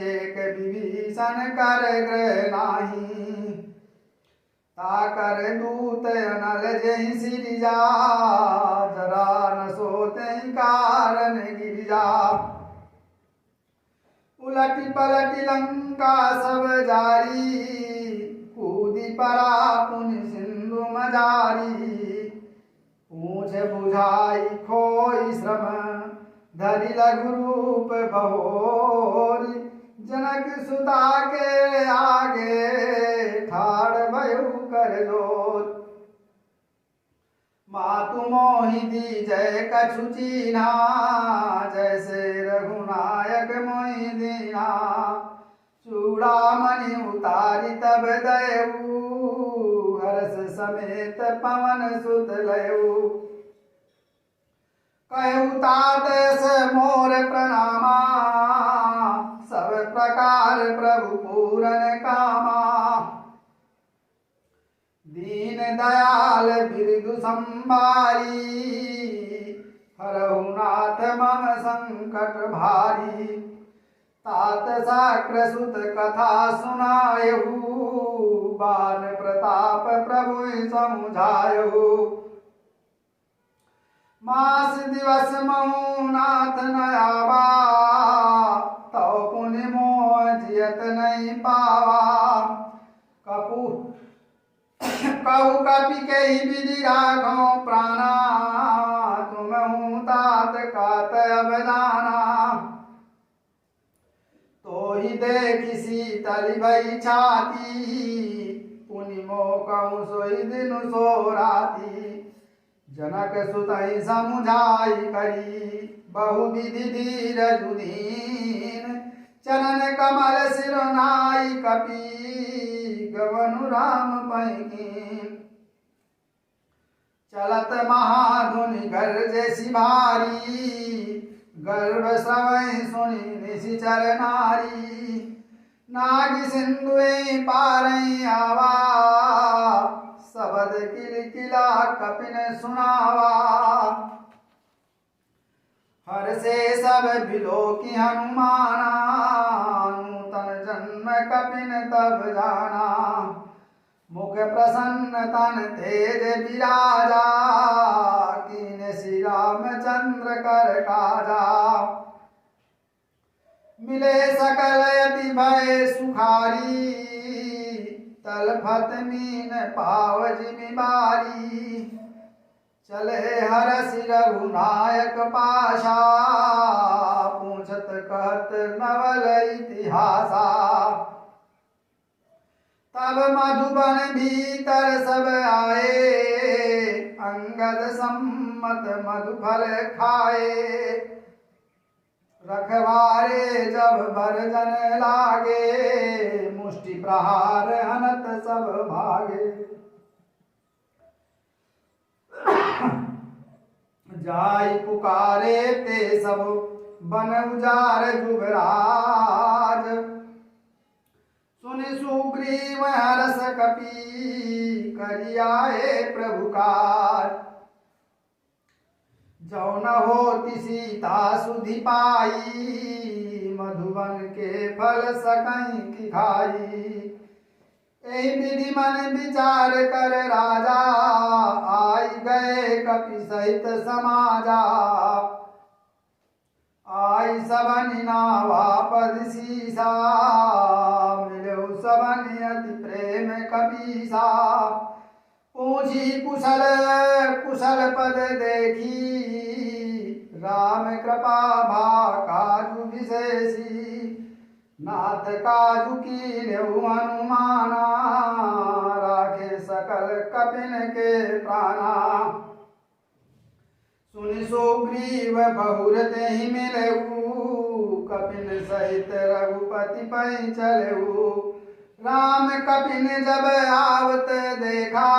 एक विभीषण कर ग्रह नाही। ताकर दूत अनल जहि सिरिजा, जरा न सोते कारण गिरिजा। उलटी पलटी लंका सब जारी, कूदी परा पुनि सिंधु मजारी। पूछ बुझाई खोई श्रम, धरि लघु रूप बहोरी। जनक सुता के आगे, ठाड़ भयउ कर जोर। मातु मोहि दी जय कछु चीन्हा, जैसे रघुनायक मोहि दीना। चूड़ामणि उतारी तब दयऊ, हर्ष समेत पवन सुत लयऊ। कहु तात से मोर प्रणामा, सब प्रकार प्रभु पूरन कामा। दीन दयाल बिरदु संभारी, हरहु नाथ मम संकट भारी। तात शाक्र सुत कथा सुनायहु, बान प्रताप प्रभु समुझायहु। मास दिवस महु नाथ न आवा, तव पुनि मोह जियत नहीं पावा। कहु कपि कही विधि राखो प्राणा, तुम तात कात अब जाना। तो ही देखी शीतल भई छाती, पुनि मोह कहूँ सोई दिन सो राती। जनक सुतहि समुझाई करी, बहु विधि धीरजु दीन। चरण कमल सिरनाई कपि, गवनु राम पैकीन। चलत महाधुनि गर्जे सिभारी, गर्भ सवै सुनि निशिचर नारी। नाग सिंधुए पारई आवा, शबद किलकिला कपिन सुनावा। हर से सब बिलो की हनुमाना, नूतन जन्म कपिन तब जाना। मुख प्रसन्न तन तेज विराजा, कीन श्री रामचंद्र कर काजा। मिले सकल यति भय सुखारी, तलफत मीन पाव जिमिबारी। चले हरस रघुनायक पाशा, पूछत कहत नवल इतिहासा। तब मधुबन भीतर सब आए, अंगद सम्मत मधुफल खाए। रखवारे जब भरजन लागे, मुष्टि प्रहार हनत सब भागे। जाई पुकारे ते सब बन उजार जुगराज। सुनि सुग्रीव हरस कपि, करियाए प्रभु काज। जो न होती सीता सुधि पाई, मधुबन के फल सकहीं की खाई। एहि विधि मन विचार कर राजा, आई गए कपि सहित समाजा। आई सबनि नावा पद सीसा, मिलऊ सबनि अति प्रेम कपीसा। पूछी कुशल कुशल पद देखी, राम कृपा भा काजु विशेषी। नाथ काजु कीन्हु हनुमाना, राखे सकल कपिन के प्राणा। सुनि सुग्रीव बहुर तेहि मिलऊ, कपिन सहित रघुपति पै चलऊ। राम कपिन जब आवत देखा,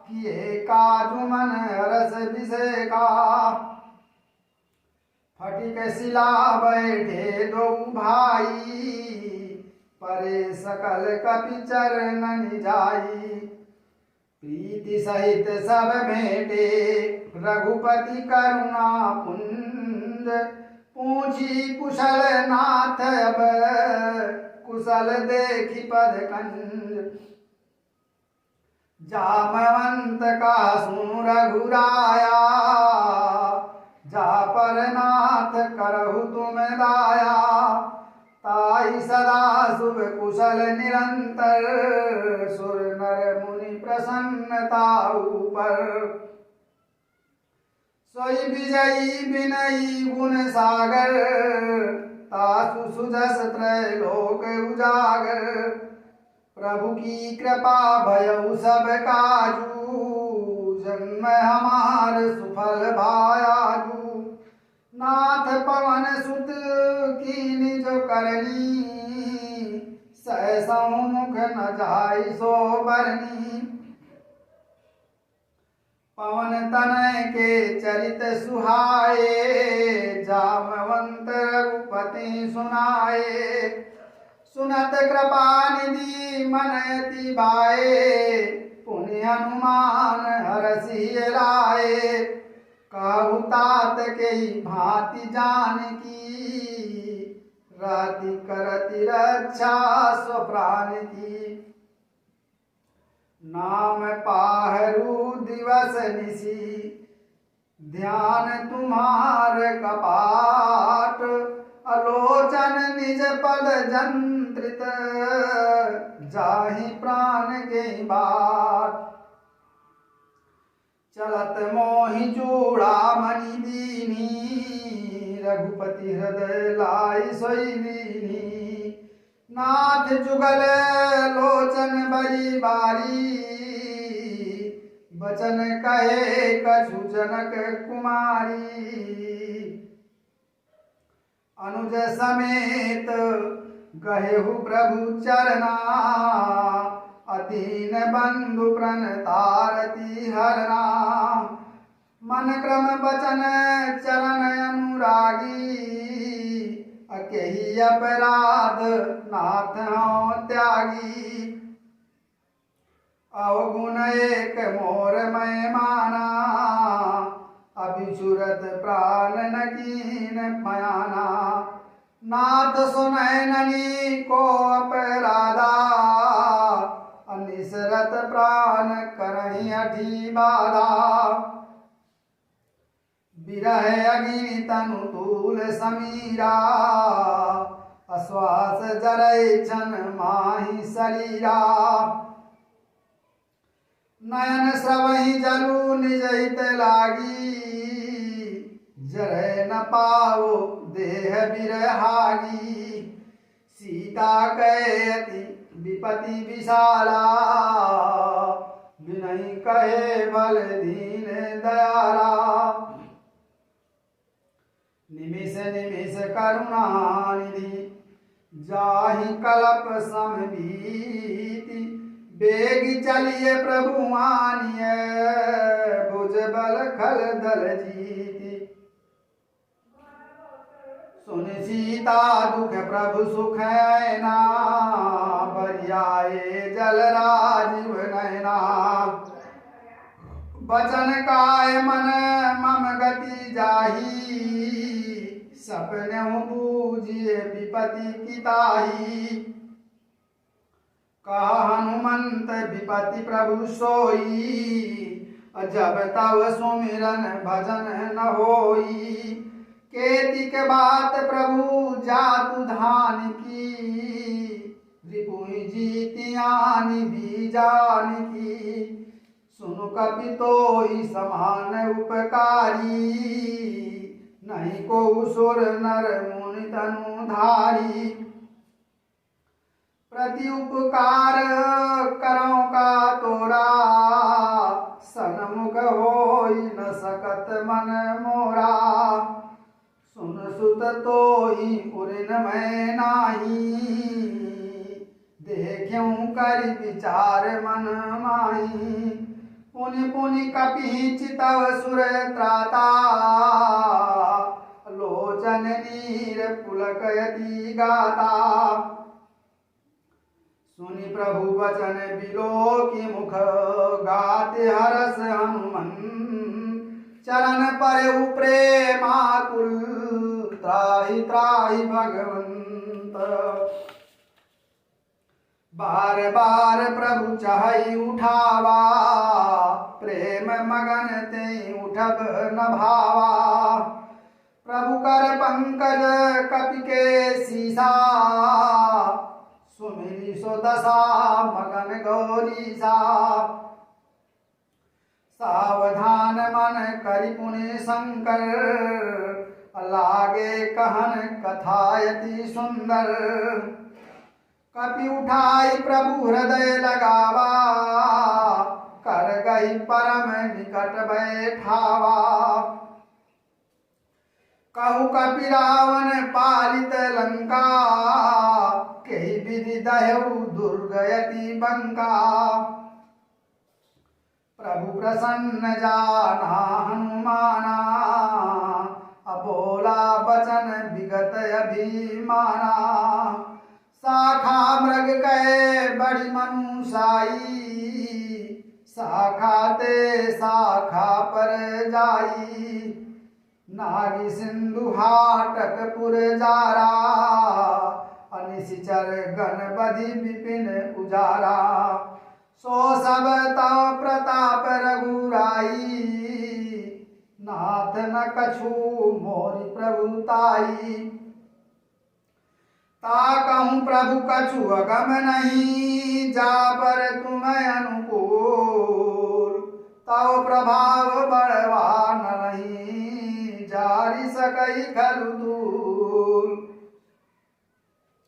किए काजु मन हरस बिसेका। फटिक शिला बैठे दो भाई, परे सकल कपि चरणन जाई। प्रीति सहित सब भेंटे, रघुपति करुणा पुंज। पूछी कुशल नाथ अब, कुशल देखी पद कंज। जामवंत का सुनु रघुराया, जा पर नाथ करहु तुम दाया। ताई सदा शुभ कुशल निरंतर, सुर नर मुनि प्रसन्नता ऊपर। सोई विजयी विनयी गुण सागर, तासु सुजस त्रैलोक उजागर। प्रभु की कृपा भयउ सब काजू, जन्म हमार सुफल भायाजू। नाथ पवन सुत कीनि जो करनी, सहसौ मुख न जाई सो बरनी। पवन तनय के चरित सुहाए, जामवंत रघुपति सुनाए। सुनत कृपा निधि मन अति बाए, हनुमान हरषि लाए, कहु तात के भांति जानकी, रति करति रक्षा स्व प्राण की। नाम पाहरू दिवस निशि, ध्यान तुम्हार कपाट, अलोचन निज पद जंत्रित, जाहि प्राण के बाट। चलत मोहि चूड़ामणि दीनी, रघुपति हृदय लाई सोई दीनी। नाथ जुगल लोचन बड़ी बारी, बचन कहे कछु जनक कुमारी। अनुज समेत गहेहु प्रभु चरना, अतीन बंधु प्रणतारती हरना। मन क्रम बचन चरण अनुरागी, अकेही अपराध नाथ हूँ त्यागी। अवगुण एक मोर मैं माना, अभिसुरत प्राण न कीन पयाना। नाथ सुनय ननी को अपराधा, अनिसरत प्राण करहि अठी बाधा। विरह अग्नि तनु तूल समीरा, अश्वास जरै छन माहि शरीरा। नयन स्रवहि जलु निज हित लागी, जरै न पाओ देह बिरहागी। सीता कहे अति विपति विशाला, बिनहि कहे बल दीन दयाला। निमिष निमिष करुणा निधि, जाहि कल्प सम बीति। बेग चलिए प्रभु आनिए, भुज बल खल दल जीति। सुन सीता दुख प्रभु सुख ऐना, बरियाए जल राजीव नैना। बचन काय मन मम गति जाही, सपने बूझिए विपति की ताही। कहा हनुमंत विपति प्रभु सोई, जब तब सुमिरन भजन न होई। केति के बात प्रभु जातु धान की, रिपुहि जीतियानि बीजान की। सुनु कपि तोहि समान उपकारी, नहीं को सुर नर मुनि तनु धारी। प्रति उपकार करो का तोरा, सन्मुख होई न सकत मन मोरा। सुन सुत तोहि उरिन मैं नाही, देख्यूं कर विचार मन माही। पुनि पुनि कपि चितव सुर त्राता, लोचन नीर पुलकयति गाता। सुनि प्रभु वचन बिलोकी मुख, गाते हरस हनुमंत। चरण परेउ प्रेमाकुल, त्राहि त्राहि भगवंत। बार बार प्रभु चाहि उठावा, प्रेम मगन ते उठब न भावा। प्रभु कर पंकज कपि के सीसा, सुमिरि सो दशा मगन गौरीसा। सावधान मन करि पुनि शंकर, लागे कहन कथायति सुंदर। कपि उठाई प्रभु हृदय लगावा, कर गई परम निकट बैठावा। कहु कपि रावण पालित लंका, कही विधि दह्यु दुर्गयति बंका। प्रभु प्रसन्न जाना हनुमाना, अबोला बचन विगत अभिमाना। शाखा मृग कहे बड़ी मनुषाई, शाखा ते शाखा पर जाई, नागी सिंधु हाटकपुर जारा, अनिशिचर गण बधि विपिन उजारा। सो सब तव प्रताप रघुराई, नाथ न कछु मोरि प्रभुताई। ताकहूँ प्रभु कछु अगम नहीं, जा पर तुम अनुकूल। तव प्रभाव बड़वा नहीं, जारी सकई खरु दूल।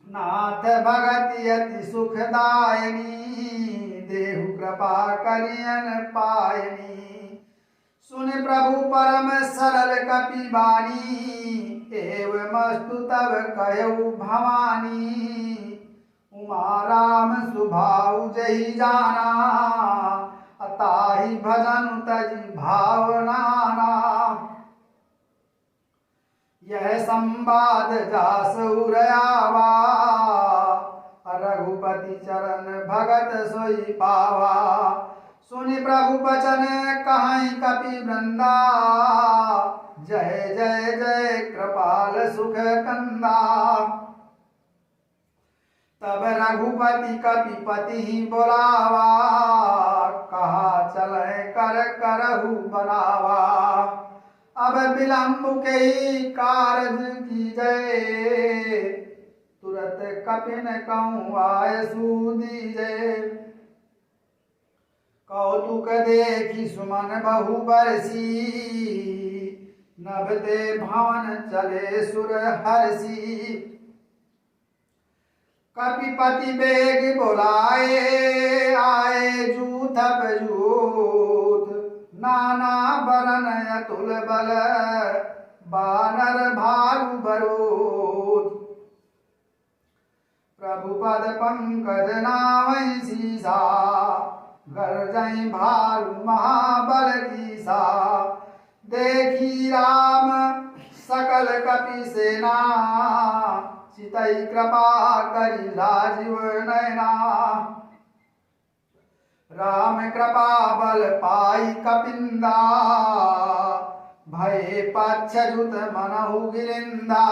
नाथ भगति अति सुखदायनी, देहु कृपा करियन पायनी। सुन प्रभु परम सरल कपि बानी, एवमस्तु तब कहु भवानी। उमा राम सुभाउ जहि जाना, अताहि भजन तजि भावनाना। यह संवाद जास उर आवा, रघुपति चरण भगत सोई पावा। सुनि प्रभु बचन कहीं कपि वृंदा, जय जय जय कृपाल सुख कंदा। तब रघुपति कपिपति बोलावा, कहा चले कर करहु बनावा। अब विलंब के कारज कीजय, तुरत कपिन कहूँ आयसु दीजय। कौतुक देखी सुमन बहु बरसी, नभते भवन चले सुर हर्षि। कपिपति बेग बोलाए, आए जूथ बजूथ, नाना बरन अतुल बल, बानर भालु बरूथ। प्रभु पद पंकज नावै सीसा, गरजई भालु महाबल कीसा। देखी राम सकल कपि सेना, चितई कृपा करी राजीव नयना। राम कृपा बल पाई कपिंदा, भय पच्छजुत मनहु गिरिंदा।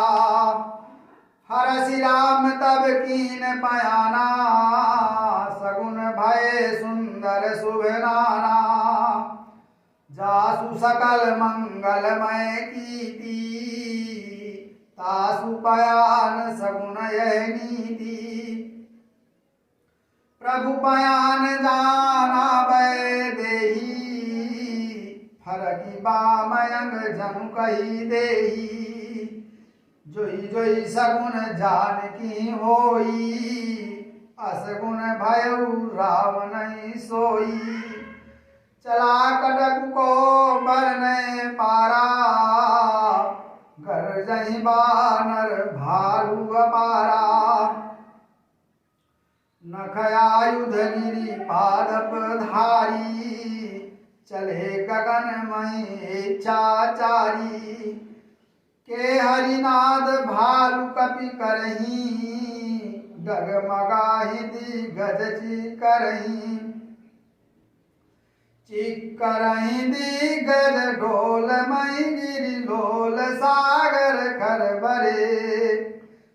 हरसि राम तब कीन पयाना, सगुन भय सुंदर शुभ नाना। जासु सकल मंगलमय कीर्ति, तासु पयान सगुन यह नीति। प्रभु पयान जाना भय देही, फरकी बामयंग जनु कही देही। जोई जोई सगुन जानकी होई, असगुन भयउ रावण सोई। चला कटक को बरने पारा, गरजहि बानर भालु अपारा। नख आयुध गिरि पादप धारी, चले गगन मही चाचारी। के हरिनाद भालु कपि करही, डगमगाहि दिग्गज करही। चिक्करहि दिग्गज ढोल मई गिरि लोल, सागर कर बरे।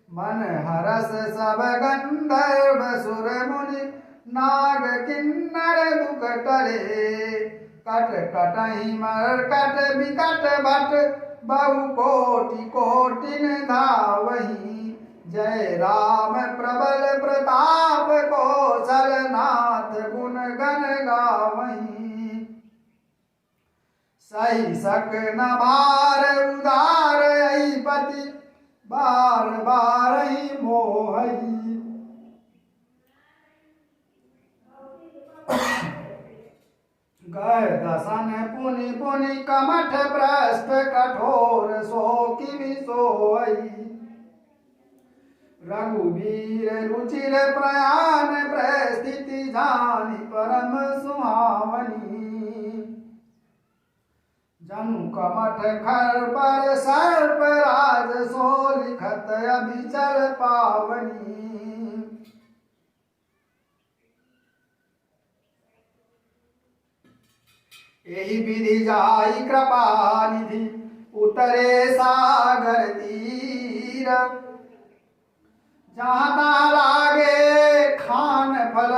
मन हरस सब गंधर्व सुर मुनि, नाग किन्नर दुख टरे। कट कटहि मरकट बिकट भट, बहु कोटि कोटिन धावहि। जय राम प्रबल प्रताप, कौशल नाथ गुण गण गावहि। सही सक न भार उदार पति, बार बार ही मोहई। गए दसन पुनि पुनि कमठ भ्रष्ट, कठोर सो किवि सोई। रघुवीर रुचिर प्रयाण, प्रस्थिति जानि परम सुहावनी। जनु कमठ खर पर सर्प राज, सो लिखत अभिचल पावनी। यही विधि जाई कृपा निधि उतरे सागर तीर। जहाँ तहाँ लागे खान फल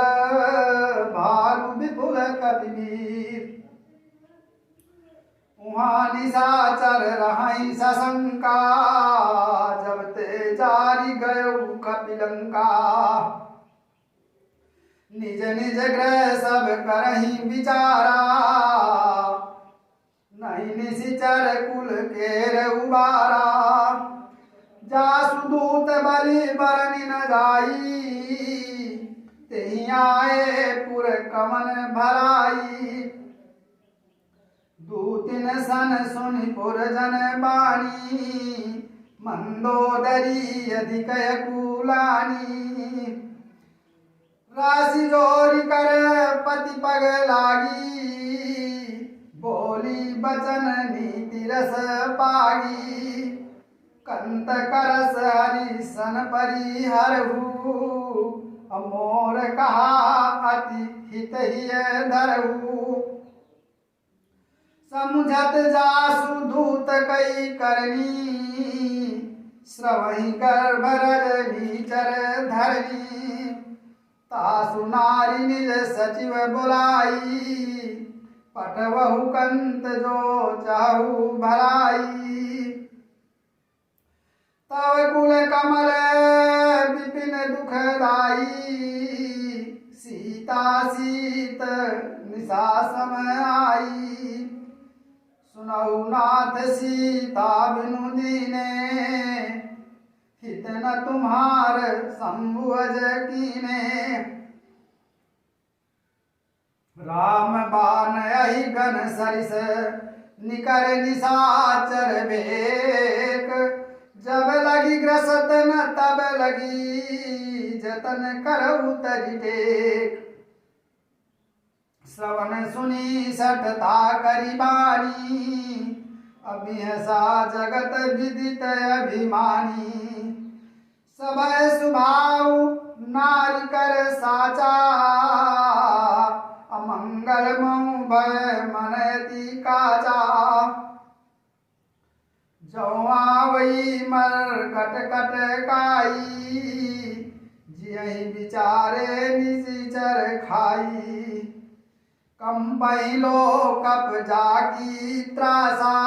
भालु विपुल कपिवीर। वहाँ निशाचर रहाई सशंका जब ते जारी गयो कपिलंका। निज निज ग्रह सब करही विचारा नहीं निशिचर कुल केर उबारा। जासुदूत बलि बरनि न जाई तेहि आए पुर कमन भराई। दूतिन सन सुनि पुर जन बाणी मंदोदरी अधिक कुलानी। राशि जोरी कर पति पग लागी बोली बचन नीति रस पागी। कंत करस हरि सन परिहरहु अमोर कहा अति हित हिय धरहु। समुझत जासु दूत कई करनी श्रवहि गर्भ रजनी चर धरनी। तासु नारी निज सचिव बुलाई पटवहु कंत जो चाहु भलाई। तव कुल कमल विपिन दुखदाई सीता शीत निशा सम आई। सुनऊ नाथ सीता बिनु दीने हित न तुम्हार संभुज कीने। राम बान यही गन सरिस निकर निशाचर बेक। जब लगी ग्रसत न तब लगी जतन करऊ तरि टेक। श्रवण सुनी सठता करी बानी अभिहसा जगत विदित अभिमानी। सबय सुभाव नारी कर साचा अमंगल मऊ भय मनती काचा। जो आवई मर कट कट काई जियहि विचारे निशिचर खाई। कम पहिलो कप जाकी त्रासा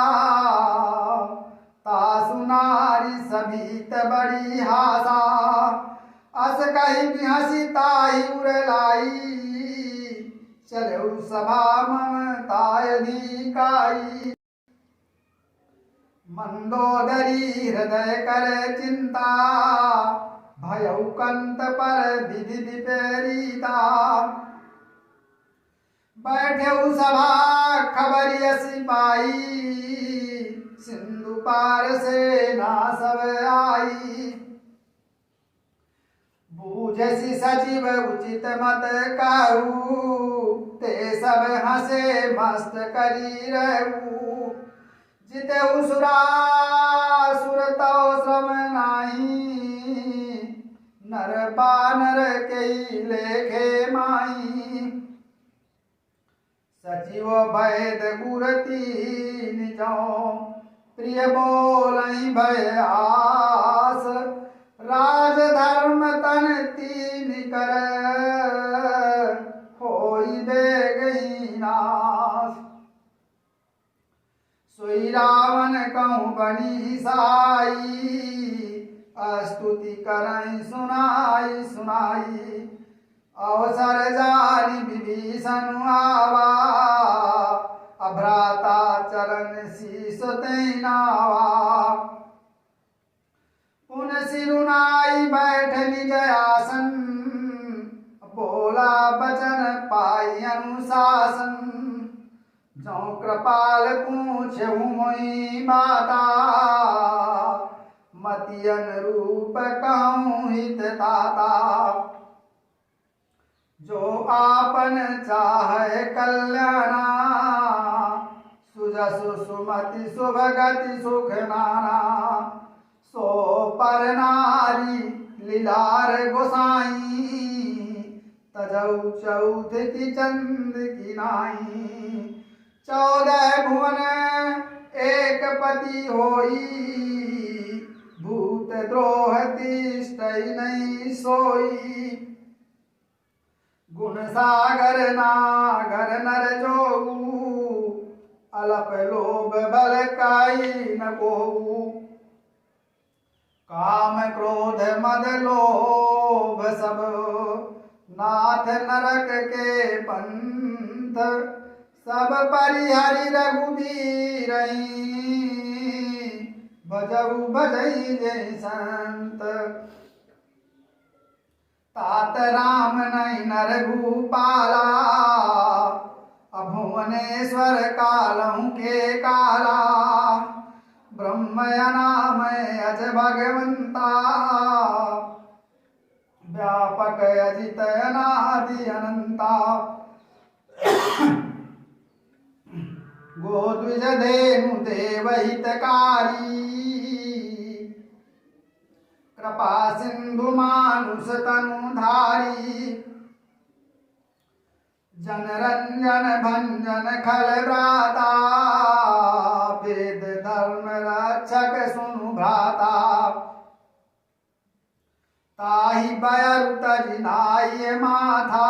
तासु नारी सभीत बड़ी हासा। अस कही बिहसी ताही उड़लाई चलऊ सभा ममताय अधिकाई। मंदोदरी हृदय कर चिंता भयउ कंत पर विधि विपरीता। बैठेउ सभा खबरी सिपाही सिंधु पार से ना सब आई। बूझसी सचिव उचित मत कहू ते सब हंसे मस्त करी रहू। जितेउ सुरासुर तव श्रम नाही नर बानर के लेखे माई। सचिव वैद गुरती जाओ प्रिय बोलहि भय आस। राज धर्म तन तीन कर होई दे गई नास। सोई रावण कहूँ बनी साई स्तुति करई सुनाई सुनाई। अवसर जानी विभीषण आवा अभ्राता चरण शीस तैनावा। पुन सिरुनाई बैठ निज आसन बोला बचन पाई अनुशासन। जो कृपाल पूछहु मोहि बाता मति अनुरूप कहूँ हित ताता। जो आपन चाहे कल्याणा सुजसु सुमति शुभ गति सुख नाना। सो पर नारी लीलार गोसाई तजौ चौथ की चंद की नाई। 14 भुवन एक पति होई, भूत द्रोह तिष्ठै नहीं सोई। गुण सागर नागर नर जोगु, अलप लोभ बल काई न कोऊ। काम क्रोध मद लोभ सब, नाथ नरक के पंथ। सब परिहरि रघुबीरहि, भजऊ भजई जय संत। तात राम नहीं नर भूपाला, अभुवनेश्वर कालहु के काला। ब्रह्म अनामय अज भगवंता, व्यापक अजित अनादि अनंता। गोद्विज धेनु देव हितकारी, कृपा सिंधु मानुष तनुधारी। जन रंजन भंजन खल भ्राता, वेद धर्म रक्षक सुनु भ्राता। ताहि बयरु तजिनाय माथा,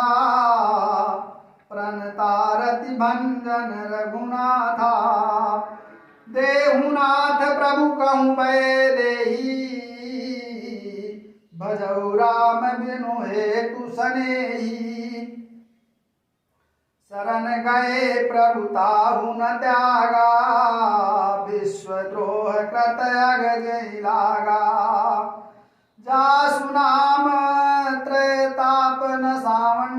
प्रणतारति भंजन रघुनाथा। देहुनाथ प्रभु कहूँ पै देही, भजऊ राम बिनु हेतु सनेही। शरण गए प्रभु ताहु न त्यागा, विश्वद्रोह कृत अगजै लागा। जासु नाम त्रैताप न सावन,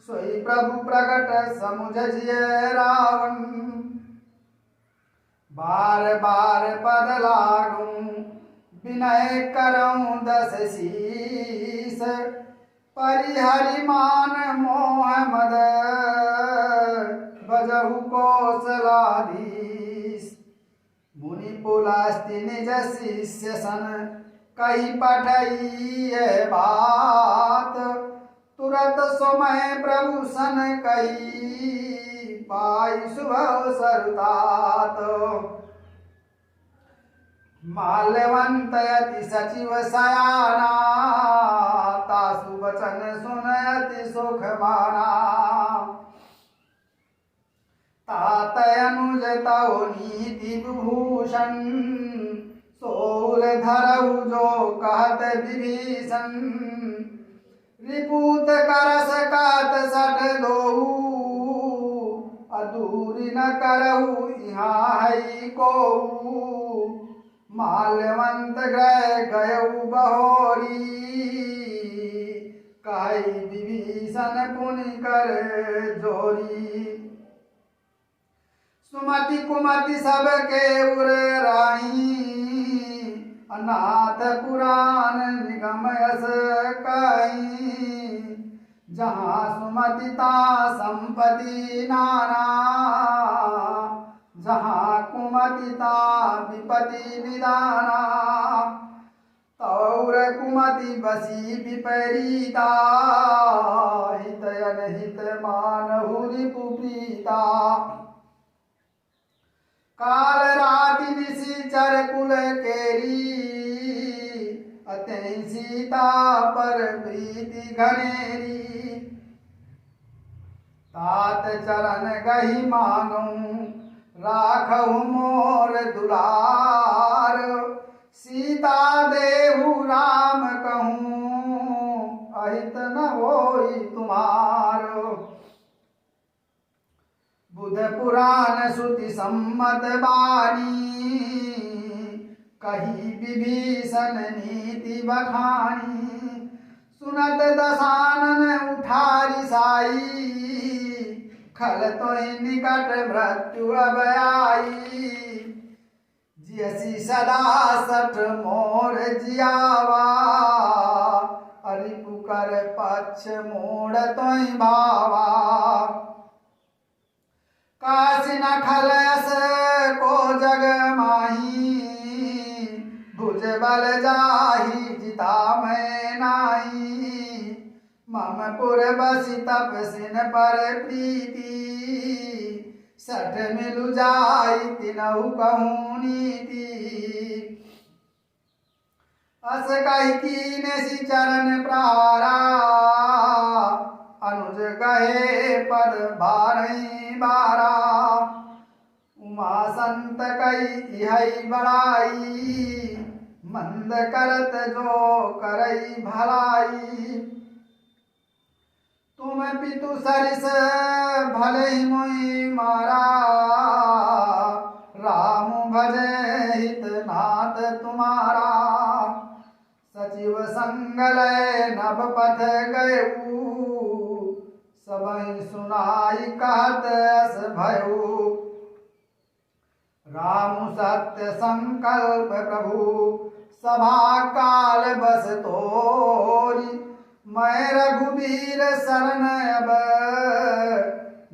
सोई प्रभु प्रकट समुझ जिय रावण। बार बार पद लागूं, विनय करऊं दस शीस। परिहरि मान मोह मद, भजहु कौशलाधीश। मुनि पुलस्त्य निज शिष्य सन, कही पठई बात। तुरत सोमय प्रभु सन कही, पाई शुभ अवसर। माल्यवंत यति सचिव सयाना, तासु वचन सुनयति सुख माना। तात अनुज तव नीति विभूषण, सोल धरऊ जो कहत विभीषण। रिपुत करस कहत सठ दोऊ, अधूरी न करऊ यहाँ है कोऊ। माल्यवंत ग्रह गयऊ बहोरी, कही विभीषण पुनि कर जोरी। सुमति कुमति सब के उर राही, अनाथ पुराण निगम यस कही। जहाँ सुमति ता संपत्ति नाना, जहाँ कुमति ता विपति विदाना। तौर कुमति बसी विपरीता, हित अनहित मानहु रिपु प्रीता। काल राति निशिचर कुल केरी, अतै सीता पर प्रीति घनेरी। तात चरण गही मांगऊं, राखहु मोर दुलार। सीता देहु राम कहूँ, अहित न होई तुम्हार। बुध पुराण श्रुति सम्मत बानी, कही विभीषण नीति बखानी। सुनत दशानन उठारी साई, खल तोहि निकट मृत्यु अब आई। जियसी सदा सठ मोर जियावा, रिपु कर पक्ष मोड़ तोहि भावा। काशी न खलस को जग माही, भुज बल जाहि जिता मैं नाही। मम पुर बसी तपसिन पर प्रीति, सठ मिलु जाई तिनहु कहूँ नीति। अस कहि कीने सी चरण प्रारा अनुज कहे पद बारही बारा। उमा संत कई इहै बड़ाई मंद करत जो करई भलाई। तुम पितु सरिस भले ही मोहि मारा राम भजे हित नाथ तुम्हारा। सचिव संगलय नभ पथ गयऊ सबहि सुनाई कहत अस भयऊ। राम सत्य संकल्प प्रभु सभा काल बस तोरी। मैं रघुबीर शरण अब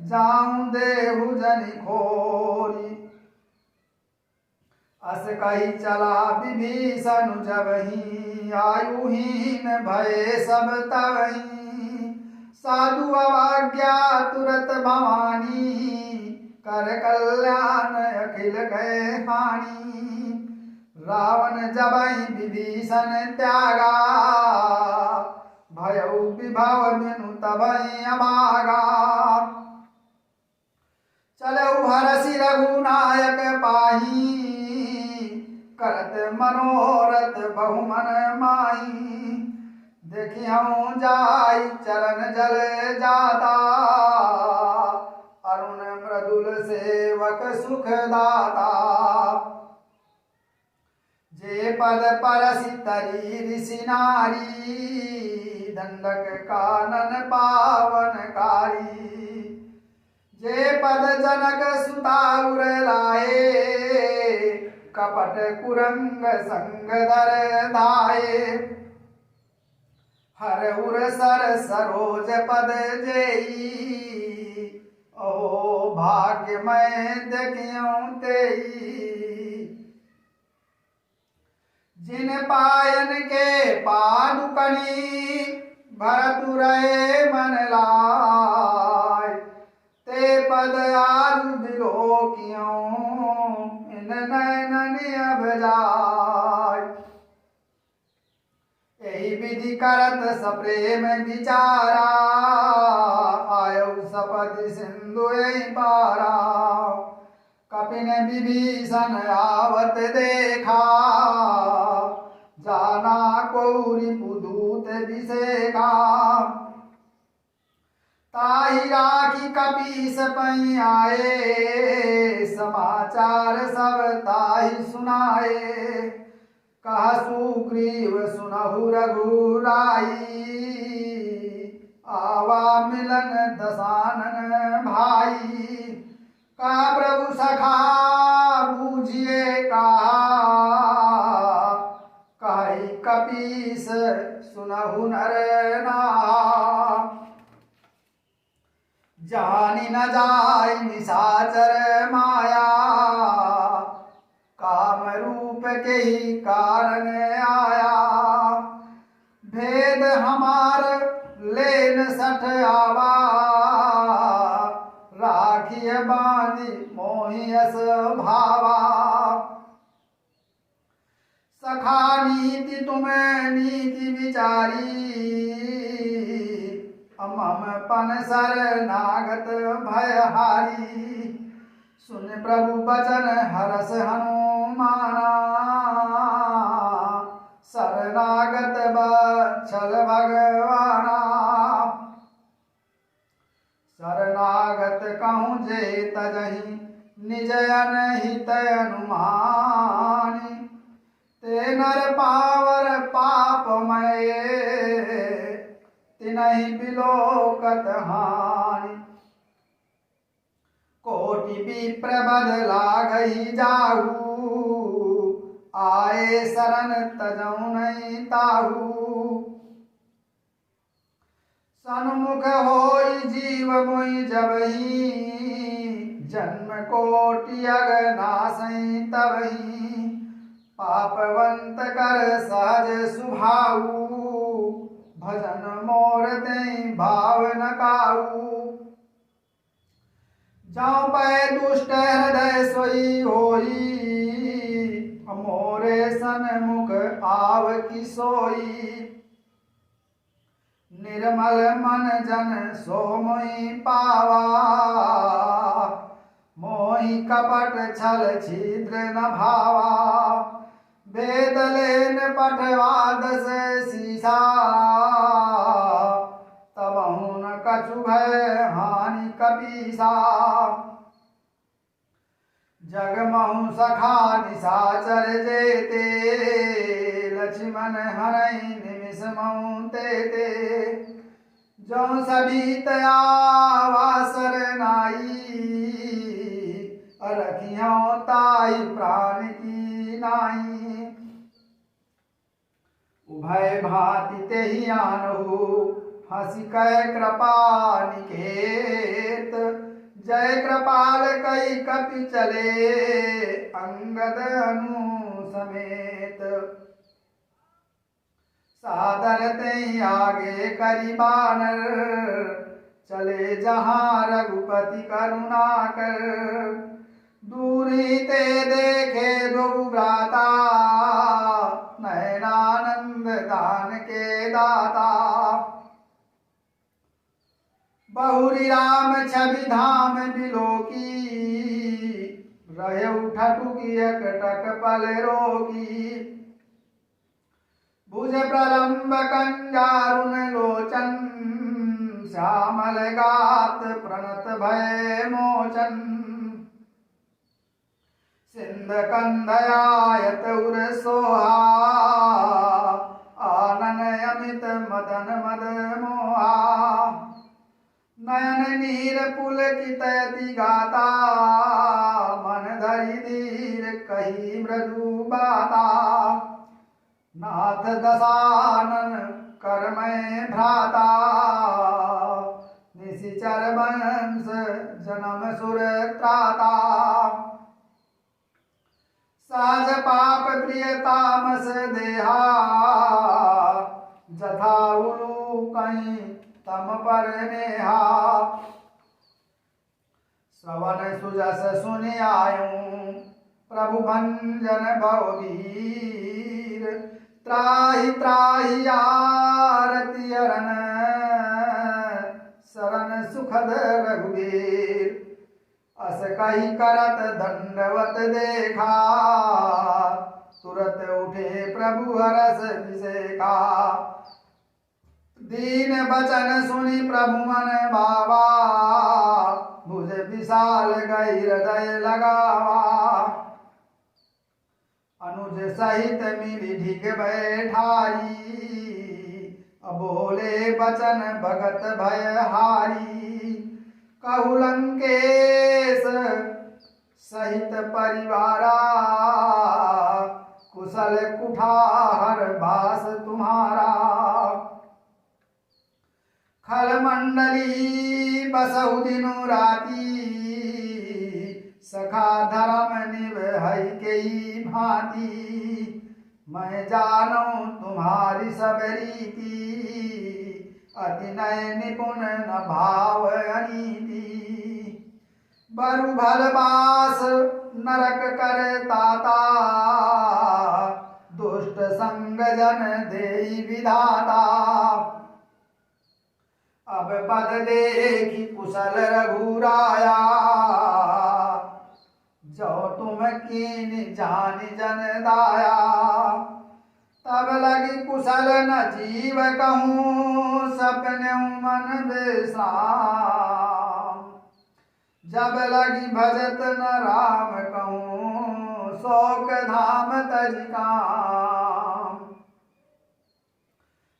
जाऊं देहु जनि खोरी। अस कही चला विभीषण जबहि आयुहीन भय सब तबहि। साधु अवज्ञा तुरत भवानी कर कल्याण अखिल गए हानि। रावण जबहि विभीषण त्यागा भयउ विभव बिनु तबहि अभागा। चलऊ हरषि रघुनायक पाही करत मनोरथ बहुमन माही। देखियऊ जाई चरण जल जाता अरुण मृदुल सेवक सुख दाता। जे पद परसि तरी ऋषि नारी दंडक कानन पावनकारी। जे पद जनक सुता उर लाए कपट कुरंग संग धर धाये। हर उर सर सरोज पद जेई ओ भाग्य मैं देखियऊं तेई। जिन पायन के पादुकनी भरतु रहे मन लाय। ते पद आज बिलोकियों इन नैनन अब जाय। यही विधि करत सप्रेम विचारा आयु सपदि सिंधु यही पारा। कपिन विभीषण आवत देखा जाना कौरि पुदूत विषेखा। ताहि राखी कपीस पै आए समाचार सब ताहि सुनाए। कहा सुग्रीव सुनहु रघुराई आवा मिलन दसानन भाई। का प्रभु सखा बूझिए कहा कहि कपीस सुनहु नर नाहा। जानि न जाय निशाचर माया काम रूप के ही कारण आया। भेद हमार लेन सठ आवा राखिय बांधि मोहि यस भावा। सखा नीति तुम्हें नीति विचारी अमम पन सर नागत भयहारी। सुन प्रभु बचन हरस हनुमाना शरणागत बच्छल भगवाना। शरणागत कहूँ जे तजहि निज अनहित अनुमानी। ते नर पावर पापमय तिनहि बिलोकत हानि। कोटि विप्र बद लागहि जाहू आए शरण तजौ नहीं ताहू। सन्मुख होई जीव मोहि जबहि जन्म कोटि अगनासहि तबहि। पापवंत कर सहज सुभाऊ भजन मोर देहि भाव न काऊ। जाऊं पै दुष्ट हृदय सोई होई, मोरे सन्मुख आव की सोई। निर्मल मन जन सो मोहि पावा, मोहि कपट छल छिद्र न भावा। वेद लेन पठवा दस सीसा, तबहु न कछु भय हानि कपीसा। जगमहु सखा निशाचर जेते, लक्ष्मण हरई निमिष महु तेते। जो सभी तयावा सरनाई, रखियों ताई प्राण की नाई। उभय भांति तेहि आनहु, हंसी कह कृपा निकेत। जय कृपाल कई कपि चले, अंगद अनु समेत। सादर तेहि आगे करि बानर, चले जहाँ रघुपति करुणा कर। दूरी ते देखे दो भ्राता, नयनानंद दान के दाता। बहुरी राम छवि धाम बिलोकी, रहे उठटुकी एकटक पल रोकी। भुज प्रलंब कंजारुन लोचन, श्यामल गात प्रणत भय मोचन। सिंध कंधयायत उर सोहा, आनन अमित मदन मद मोहा। नयन नीर पुलकित अति गाता, मन धरि धीर कही मृदु बाता। नाथ दशानन करमय भ्राता, निशिचर वंश जन्म सुर त्राता। सहज पाप प्रिय तामस देहा, जथा उलूकहि तम पर नेहा। श्रवण सुजस सुनि आयूं, प्रभु भंजन भववीर। त्राहि त्राहि आरती अरन, शरण सुखद रघुवीर। अस कहि करत दंडवत देखा, तुरत उठे प्रभु हरस विसेखा। दीन बचन सुनि प्रभु मन भावा, भुज विशाल गई हृदय लगावा। अनुज सहित मिली ढिग बैठारी, अबोले बचन भगत भय हारी। कहु लंकेश सहित परिवारा, कुशल कुठार बास तुम्हारा। खल मंडली बसहु दिनु राती, सखा धर्म निभहि केई भांति। मैं जानो तुम्हारी सब रीति, अति नय निपुण न भाव अनीति। बरु भल बास नरक कर ताता, दुष्ट संग जन देई विधाता। अब पद देखी कुशल रघुराया, जो तुम कीन जानि जन दाया। तब लगी कुशल न जीव कहूँ, सपने मन विश्राम। जब लगी भजत न राम कहूँ, शोक धाम तज काम।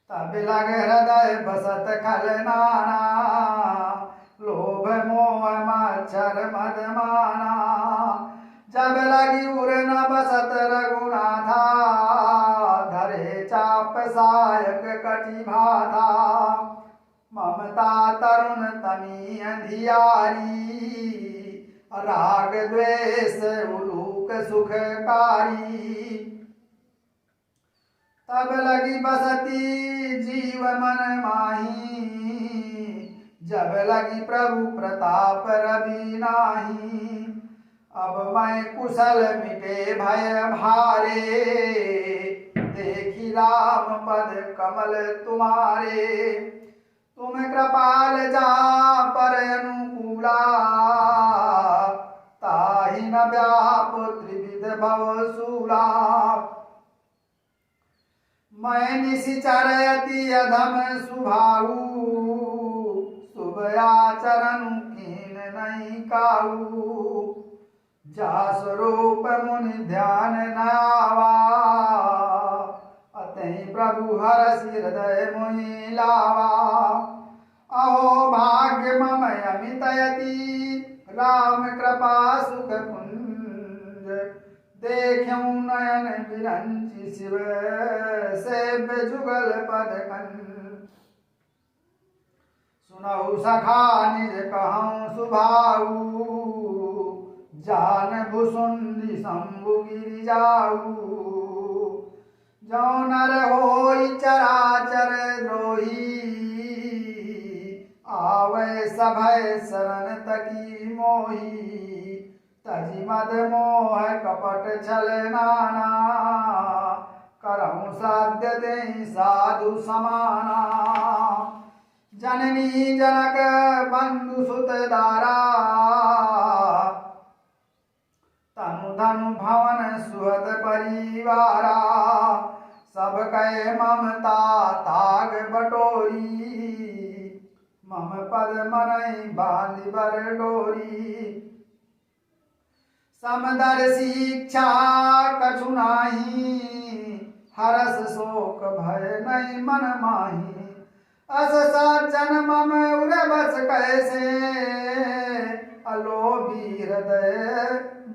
तब लग हृदय बसत खल नाना, लोभ मोह मच्छर मद माना। जब लगी उर न बसत रघुनाथा, धरे चाप सायक कटि भाथा। ममता तरुण तमी अंधियारी, राग द्वेष उलूक सुखकारी। तब लगी बसती जीव मन माही, जब लगी प्रभु प्रताप रवि नाही। अब मैं कुशल मिटे भय भारे, देखी राम पद कमल तुम्हारे। तुम कृपाल जा पर अनुकूला, ताहि न व्याप त्रिविध भवशूला। मैं निशिचर अति अधम सुभाऊ, शुभ आचरण कीन नहीं काऊ। जा स्वरूप मुनि ध्यान न आवा, अतहि प्रभु हरषि हृदय मोहि लावा। अहो भाग्य मम अमित यति, राम कृपा सुख पुंज। देखूं नयन बिरंचि शिव, सेव्य जुगल पद कंज। सुनऊ सखा निज कहूँ सुभाऊ, जान भुसुंडी शंभु गिरि जाऊ। जो नर होई चराचर द्रोही, आवे सभय शरण तकी मोही। तजि मद मोह कपट छल नाना, करहु साध्य देहि साधु समाना। जननी जनक बंधु सुत दारा, तनु धनु भवन सुहद परिवारा। सब कहे ममता ताग बटोरी, मम पद मनई बांधि बर डोरी। समदर्शी इच्छा कछु नाही, हरस शोक भय नहीं मन माही। अस सज्जन मम उर बस कैसे, अलोभी हृदय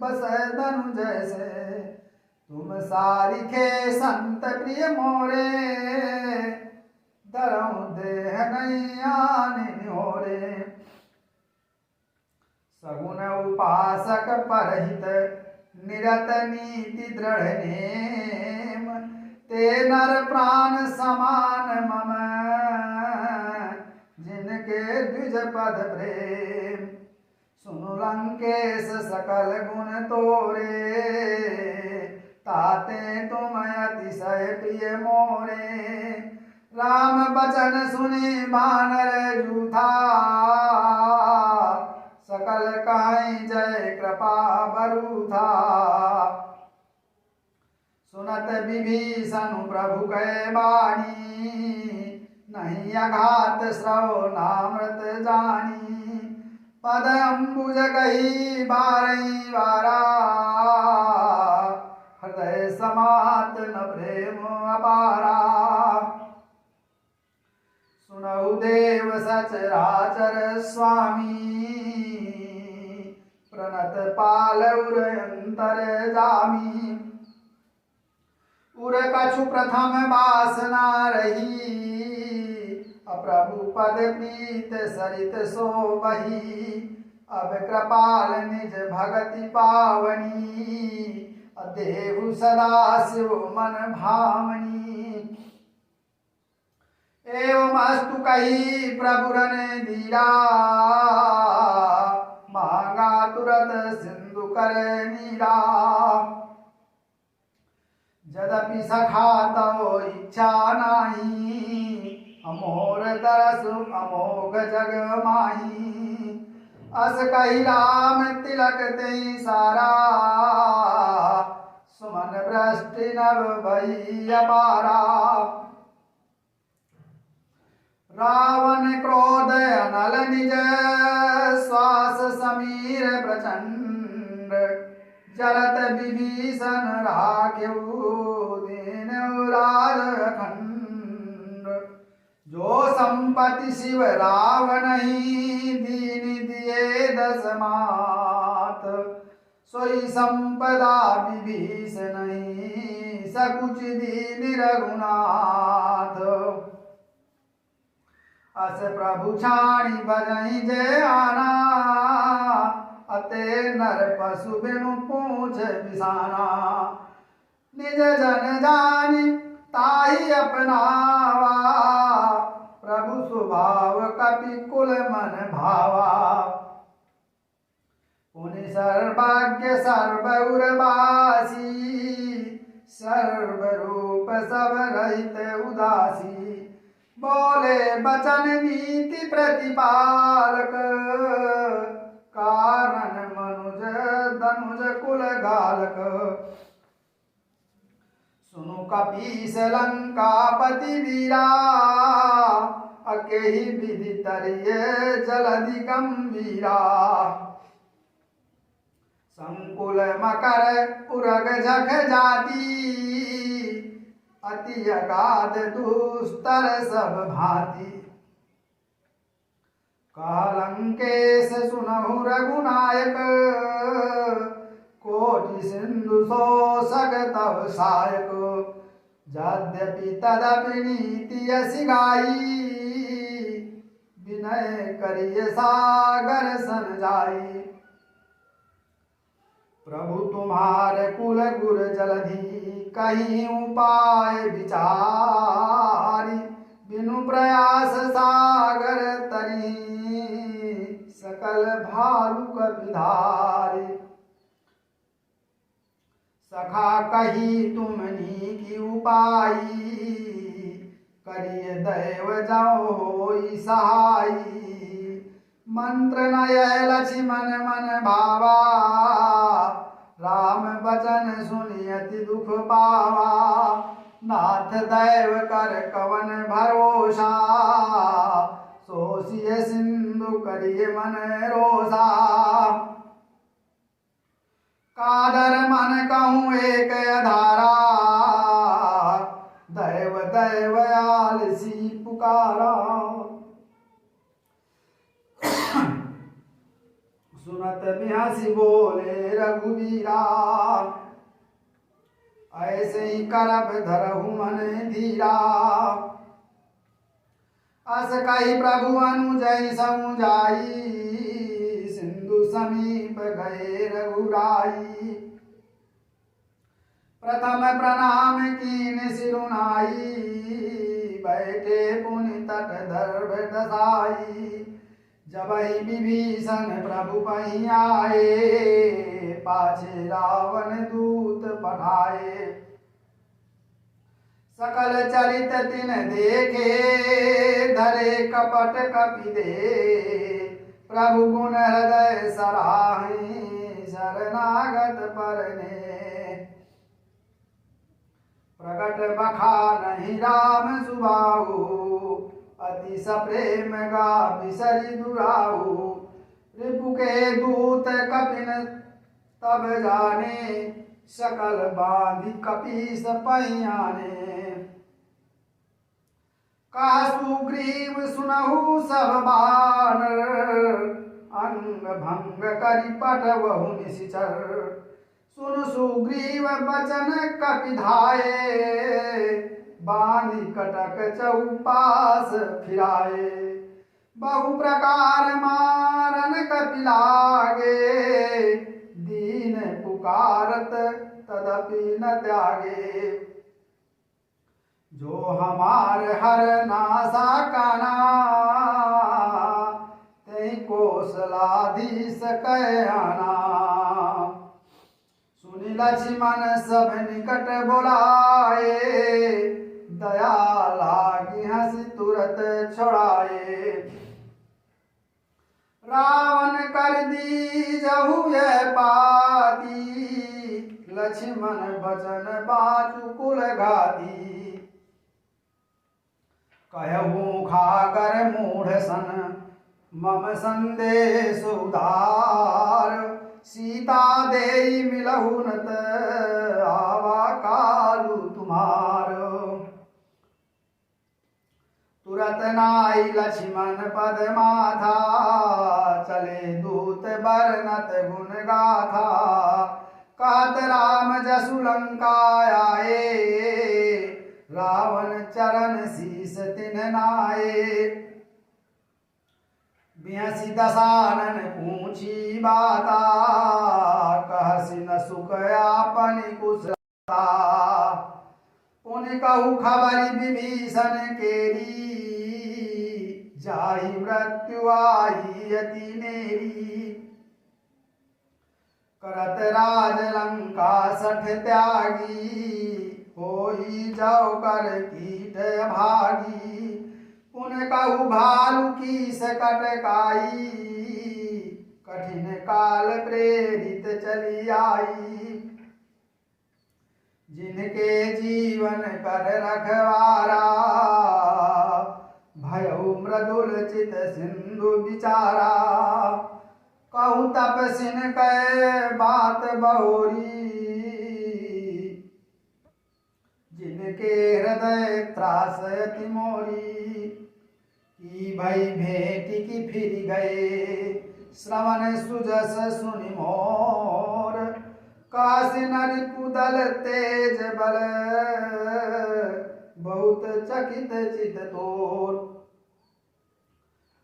बस धनु जैसे। तुम सारिखे संत प्रिय मोरे, धरऊं देह नहीं आने निहोरे। सगुन उपासक परहित, निरत नीति दृढ़ नेम। ते नर प्राण समान मम, जिनके द्विज पद प्रेम। सुनु लंकेश सकल गुण तोरे, ताते तुम अतिशय प्रिय मोरे। राम बचन सुनि बानर जूथा, सकल काई जय कृपा बरूथा। सुनत विभीषण प्रभु कै बाणी, नहीं अघात श्रव नामृत जानी। पद अम्बुज कही बारही बारा, हृदय समात न प्रेम अपारा। सुनऊ देव सचराचर स्वामी, प्रणत पाल उर अंतर जामी। उर कछु प्रथम वासना रही, अप्रभु पद प्रीत सरित सो बही। अब कृपाल निज भगति पावनी, देहु सदा शिव मन भावनी। एवं अस्तु कही प्रभु रन धीरा, मांगा तुरत सिंधु कर नीरा। यद्यपि सखा तव इच्छा नाही, अमोर तरस अमोघ जग माही। अस कही राम तिलक ते सारा, सुमन वृष्टि नभ भई अपारा। रावण क्रोध अनल निज, श्वास समीर प्रचंड। जरत विभीषण राख्यऊ, दीनऊ राज अखंड। जो संपत्ति शिव रावण ही, दीन दिए दस मात। सोई संपदा विभीषण ही, सकुच दीन रघुनाथ। अस प्रभु छाणी बजई जय आना, अते नर पशु बिनु पूछ बिसाना। निज जन जानी ताहि अपनावा, प्रभु स्वभाव कपि कुल मन भावा। पुनि सर्वज्ञ सर्वउरवासी, सर्वरूप सब रहित उदासी। बोले बचन नीति प्रतिपालक, कारण मनुज धनुज कुल गालक। सुनु कपीस लंकापति वीरा, अकेहि विधि तरिये जलधि गंभीरा। संकुल मकर उरग झख जाती, अति अगाध दुस्तर सब भांति। कालंकेश सुनहु रघुनायक, कोटि सिंधु शोषक तव सायक। यद्यपि तदपि नीति यसी गाई, विनय करिय सागर सन जाई। प्रभु तुम्हारे कुल गुर जलधि, कहीं उपाय विचारी। बिनु प्रयास सागर तरी, सकल भालुक विधारी। सखा कही तुमनी की उपाई, करिय दैव जाओ होई सहाई। मंत्र नय लक्ष्मण मन भावा, राम बचन सुनियति दुख पावा। नाथ दैव कर कवन भरोसा, सोसिय सिंधु करिय मन रोसा। कादर मन कहूँ एक अधारा, दैव दैव आलसी पुकारा। सुनत बिहसी बोले रघुवीरा, ऐसे ही करब धरहु मन धीरा। अस कही प्रभु अनुजय समुझाई, सिंधु समीप गए रघुराई। प्रथम प्रणाम कीन सिरुनाई, बैठे पुनि तट दर्भ दसाई। जबहि विभीषण प्रभु पहि आए, पाछे रावण दूत पठाए। सकल चरित तिन देखे, धरे कपट कपि दे। प्रभु गुण हृदय सराहि, शरणागत परने। प्रगट बखानहि राम सुबाहु, अति सप्रेम गा बिसरि दुराहु। रिपु के दूत कपिन तब जाने, सकल बांधि कपीस पहियाने। कहा सुग्रीव सुनहु सब बानर, अंग भंग करि पठवहु निशिचर। सुन सुग्रीव बचन कपि धाये, बांधि कटक चौपास फिराए। बहु प्रकार मारन कपि लागे, दीन पुकारत तदपि न त्यागे। जो हमार हर नासा काना, तेहि कौशलाधीश कह आना। सुनि लक्ष्मण सब निकट बोलाए, दया लागी हंसी तुरत छोड़ाए। रावण कर दीजहु यह पाती, लक्ष्मण बचन बाचु कुल घाती। कहूँ खाकर मूढ़ सन, मम संदेश उदार। सीता देई मिलहु नत, आवा कालु तुम्हार। तुरत नाई लक्ष्मण पद माथा, चले दूत बरनत गुण गाथा। कहत राम जसु लंका आए, रावण चरण शीस तिन नाये। बिहसी दसानन पूछी बाता, कहसी न सुख आपन कुशलता। पुनि कहु खबरि विभीषण केरी, जाहि मृत्यु आई अति नेरी। करत राज लंका सठ त्यागी, होई जाओ कर कीट भागी। पुन कहु भालु की सकटकाई, कठिन काल प्रेरित चली आई। जिनके जीवन कर रखवारा, भयउ मृदुल चित सिंधु बिचारा। कहु तपसिन कै बात बहुरी, जिनके हृदय त्रास अति मोरी। की भई भेंट की फिर गए, श्रवण सुजस सुनि मोर। काशी नरि कुदल तेज बल, बहुत चकित चित तोर।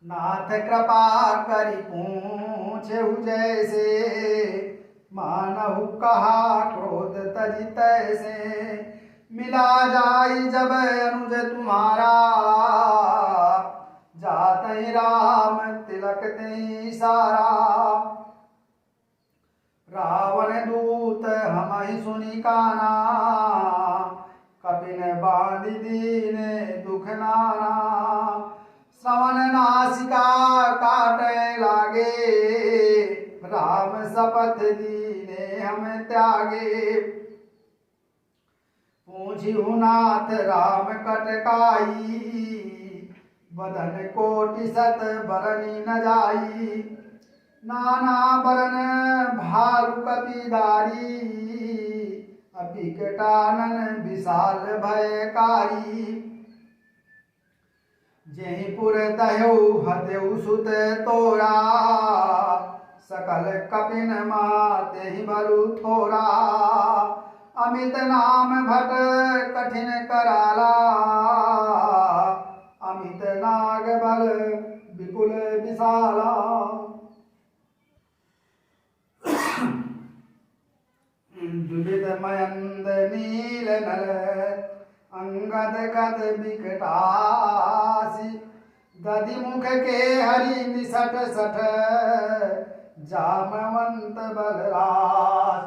नाथ कृपा करि पूछेहु जैसे, मानहु कहा क्रोध तजि तैसे। मिला जाई जब अनुज तुम्हारा, जातहि राम तिलक तेहि सारा। रावण दूत हमहि सुनि काना, कपिन बांधि दीने दुख नाना। श्रवण नासिका काटे लागे, राम शपथ दीने हम त्यागे। पूछिहु नाथ राम कटकाई, बदन कोटि सत बरनी न जाई। नाना बरन भालु कपिधारी, अभिकटानन विशाल भयकारी। जेहि पुर दह्यउ हत्यउ सुत तोरा, सकल कपिन मातेहि बलु थोरा। अमित नाम भट कठिन कराला, अमित नाग बल विपुल विशाला। दुरित मयंद नील नल, अंगद गद विकटासी। दधि मुख के हरि निसट सठ, जामवंत बलराज।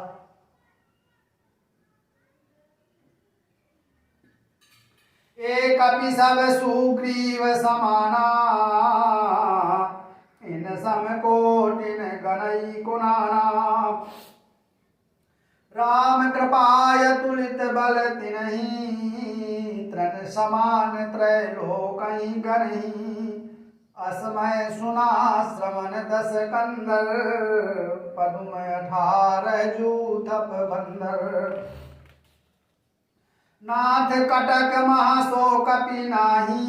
एक कपि सब सुग्रीव समाना, इन सम कोटिन गणई कुनाना। राम कृपाय तुलित बल तिन्हि, तृण समान त्रैलोकहि गनहि। असमय सुना श्रवण दस कंदर, पदुम 18 जूथप बंदर। नाथ कटक महासो कपि नाही,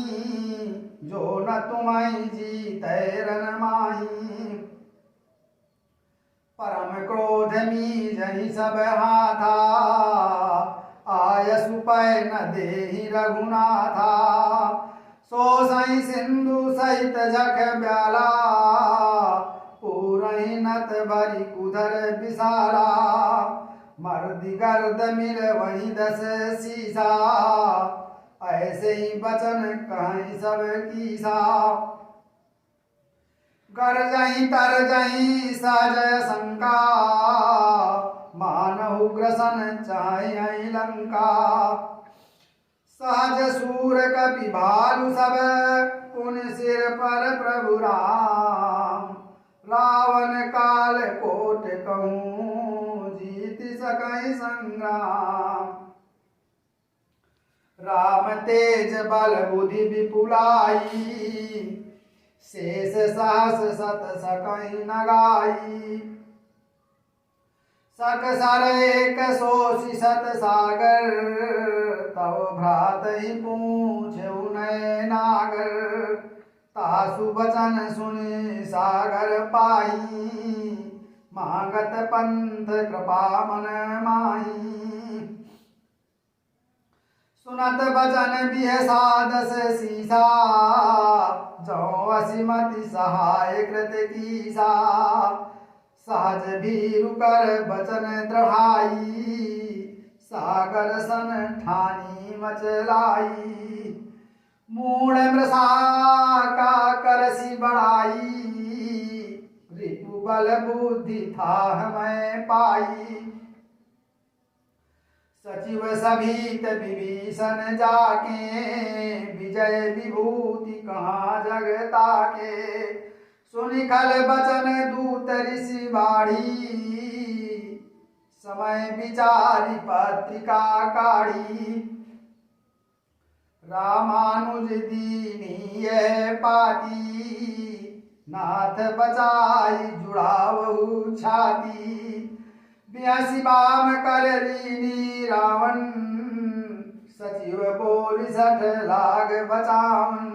जो न तुम्हि जीतै रन माही। परम क्रोध मीजहि सब हाथा, आयसु पै न देहि रघुनाथा। सो सहि सिंधु सहित जख ब्याला, पूरहि नत भरि कुधर विशाला। मर्दि गर्द मिल वही 10 सीसा, ऐसे ही बचन कहीं सब कीसा। गरजहि तरजहि सहजय शंका, मानहु ग्रसन चाहि लंका। सहज सूर कपि भालु सब, पुन सिर पर प्रभु राम। रावण काल कोट कहूँ, जीत सकहि संग्राम। राम तेज बल बुद्धि विपुलाई, शेष सहस सत सकहि न गाई। सक सर एक सोषि सत सागर, तव भ्रातहि पूछेहु नय नागर। तासु बचन सुनि सागर पाई, मांगत पंथ कृपा मन माही। सुनत बचन बिहसा 10 सीसा, जो असिमति सहाय कृत कीसा। सहज भीरु कर बचन दृढ़ाई, सागर सन ठानी मचलाई। मूढ़ मृषा का करसी बढ़ाई, रिपु बल बुद्धि था मैं पाई। सचिव सभीत विभीषण जाके, विजय विभूति कहाँ जगता के। सुनि खल बचन दूत ऋषि बाढ़ी, समय विचारी पत्रिका काढ़ी। रामानुज दीनी यह पाती, नाथ बचाई जुड़ावहु छाती। 82 बाम कर लीनी रावण, सचिव बोल 60 लाग बचावन।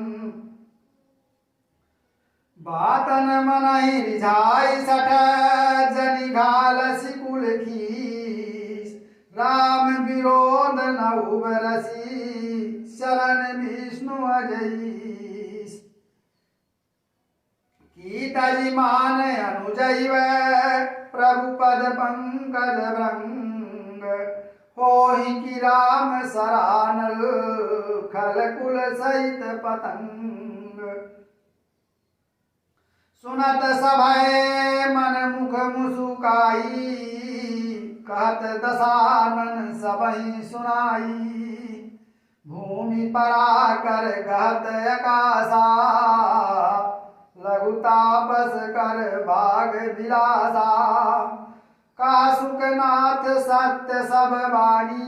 बातन मनहि रिझाई 60, जनि घाल सिकुल खीस। राम विरोध न उबरसी, शरण विष्णु अजईस। कीतजि मान अनुजैव, प्रभु पद पंकज भृंग। होहि कि राम सरानल, खल कुल सहित पतंग। सुनत सभय मन मुख मुसुकाई, कहत दशानन सबहि सुनाई। भूमि पराकर गहत अकाशा, लघु तापस कर बाग विलासा। कासुक नाथ सत्य सब वाणी,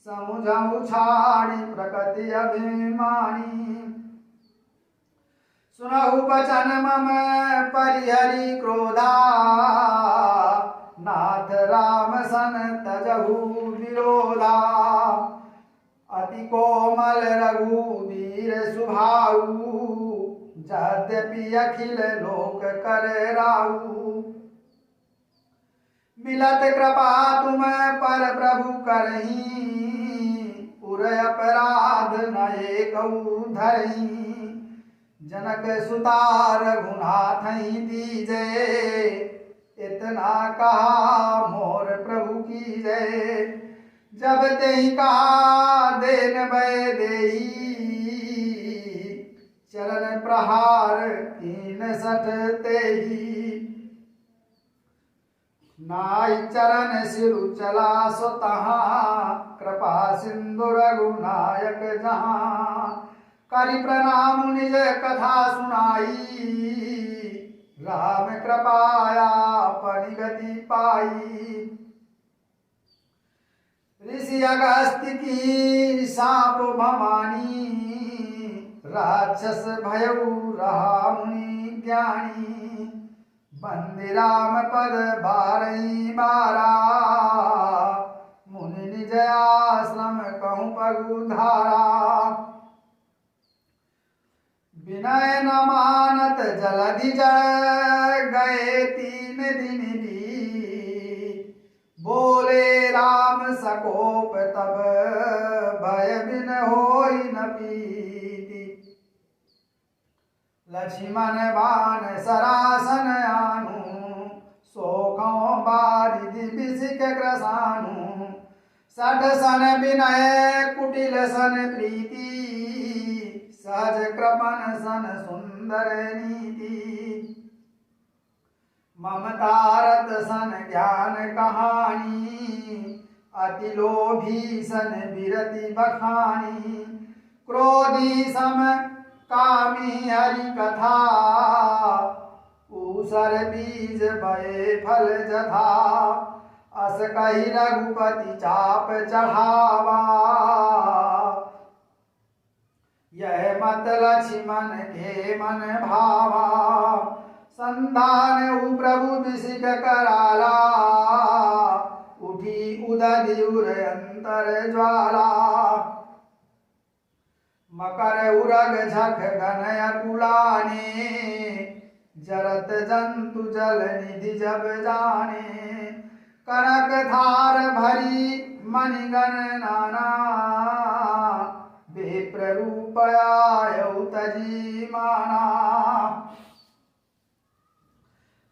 समुझऊ छाड़ी प्रकृति अभिमानी। सुनहु बचन मम परिहरि क्रोधा, नाथ राम सन तजहु विरोधा। अति कोमल रघुवीर सुभाऊ, यद्यपि अखिल लोक कर राऊ। मिलत कृपा तुम पर प्रभु करही, पुर अपराध न एकऊ धरही। जनक सुता रघुनाथ दीजे, इतना कहा मोर प्रभु की जय। जब तेहि कहा देन भय देई, चरण प्रहार 63 तेहि। नाई चरण सिरु चला सो तहाँ, कृपा सिंधु रघुनायक जहाँ। करि प्रणाम निज कथा सुनाई, राम कृपाया परिगति पाई। ऋषि अगस्त्य की साप भवानी, राक्षस भयउ रहा मुनि ज्ञानी। बंदि राम पद बारही बारा, मुनि निज आश्रम कहूँ पगु धारा। विनय न मानत जलधि जड़, गए 3 दिन भी। बोले राम सकोप तब, भय बिन होई न पीति। लक्ष्मण बाण सरासन आनु, सोखों बारिधि बिसिक ग्रसानु। 60 सन विनय कुटिल सन प्रीति, सहज कृपण सन सुंदर नीति। ममतारत सन ज्ञान कहानी, अति लोभी सन विरति बखानी। क्रोधी सम कामी हरि कथा, ऊसर बीज भये फल जथा। अस कहि रघुपति चाप चढ़ावा, यह मत लक्ष्मण के मन भावा। संधान प्रभु बिसिक कराला, उठी उदधि उर अंतर ज्वाला। मकर उरग झख घन अकुलाने, जरत जंतु जल निधि जब जाने। कनक धार भरी मणिगण नाना, विप्र रूप आयौ तजी माना।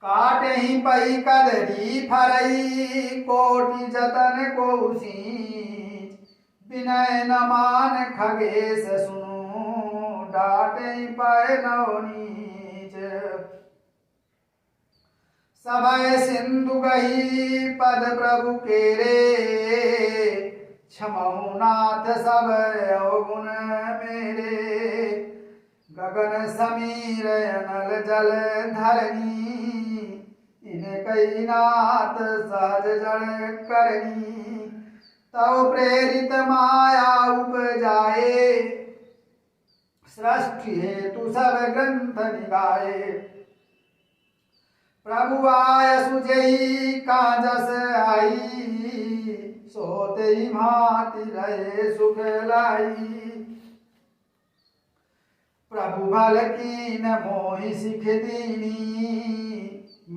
काटहि पई कदरी फरई, कोटि जतन को सींच। विनय न मान खगेश सुनु डाटे पाए नवनीच सबय सिंधु गही पद प्रभु केरे क्षमऊ नाथ सब अवगुण मेरे गगन समीर अनल जल धरनी इन्हें कई नाथ सहज जड़ करनी तव प्रेरित माया उपजाए सृष्टि हेतु सब ग्रंथ निगाए प्रभु आय सुजई का जस आई सोते ही भांति रहे सुख लाई प्रभु भल की न मोहि सिख दीनी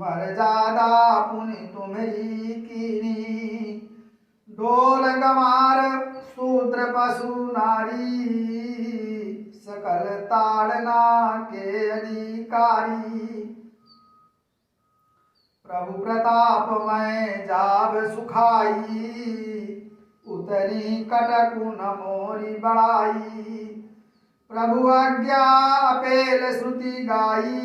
मर्यादा पुनि तुम्हारी कीनी ढोल गमार शूद्र पशु नारी सकल ताड़ना के अधिकारी प्रभु प्रताप मैं जाब सुखाई उतरी कटकु न मोरी बड़ाई प्रभु आज्ञा अपेल श्रुति गाई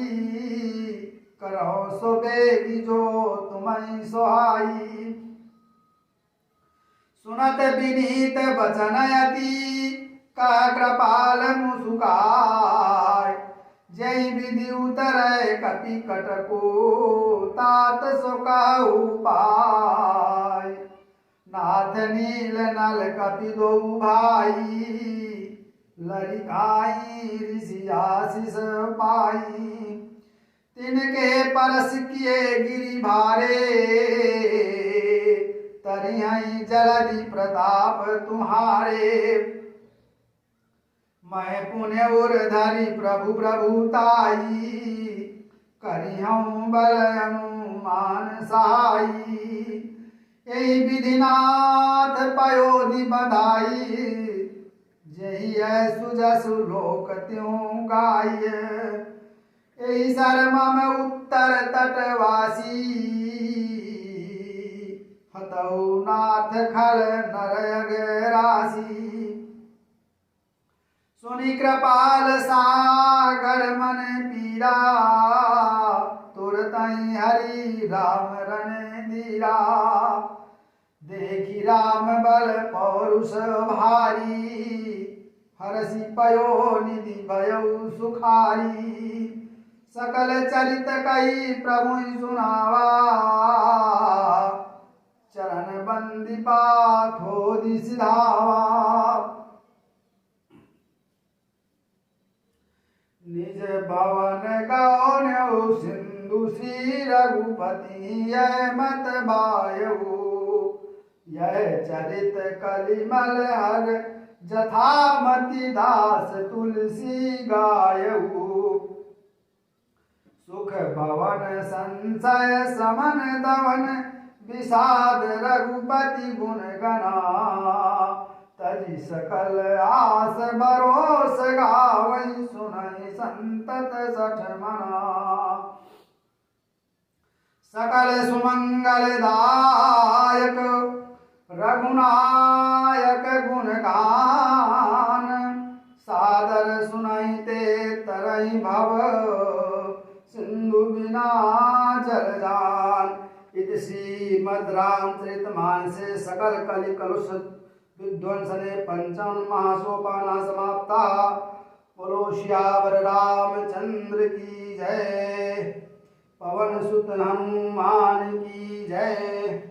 करो सो बेगी जो तुम्हें सोहाई सुनत विनीत वचन अति कह कृपाल मुसुकाय जय विधि उतरे कपि कटको तात सो कहु पाय नाथ नील नल कपि दो भाई ललिकाई ऋषि आशीष पाई तिनके परस किए गिरि भारे तरिहई जलधि प्रताप तुम्हारे मैं पुण्य उर्धरि प्रभु प्रभुताई करिहऊँ बल अनुमान सहाई यही विधिनाथ पयोधि बधाई जही है सुजसु लोक त्यों गाय यही शर्म उत्तर तटवासी हतऊ नाथ खल नरयग राशि सुनि कृपाल सागर मन पीरा तुरतई हरि राम रण धीरा देखी राम बल पौरुष भारी हरसि पयो निधि भयउ सुखारी सकल चरित कही प्रभु सुनावा चरण बंदी पाथोदि सिधावा निज भवन गौन्यौ सिंधु श्री रघुपति यह मत बायऊ यह चरित कलिमल हर जथामति दास तुलसी गायऊ सुख भवन संशय समन दवन विषाद रघुपति गुण गना तजि सकल आस भरोस गावई सुनहि संतत सठ मना सकल सुमंगल दायक रघुनायक गुण गान सादर सुनहि ते तरहि भव सिंधु बिना जल जान इति श्रीमद् रामचरितमानसे सकल कलि कलुष विध्वंसने पंचम महासोपाना समाप्ता बोलो श्यावर रामचंद्र की जय पवन सुत हनुमान की जय।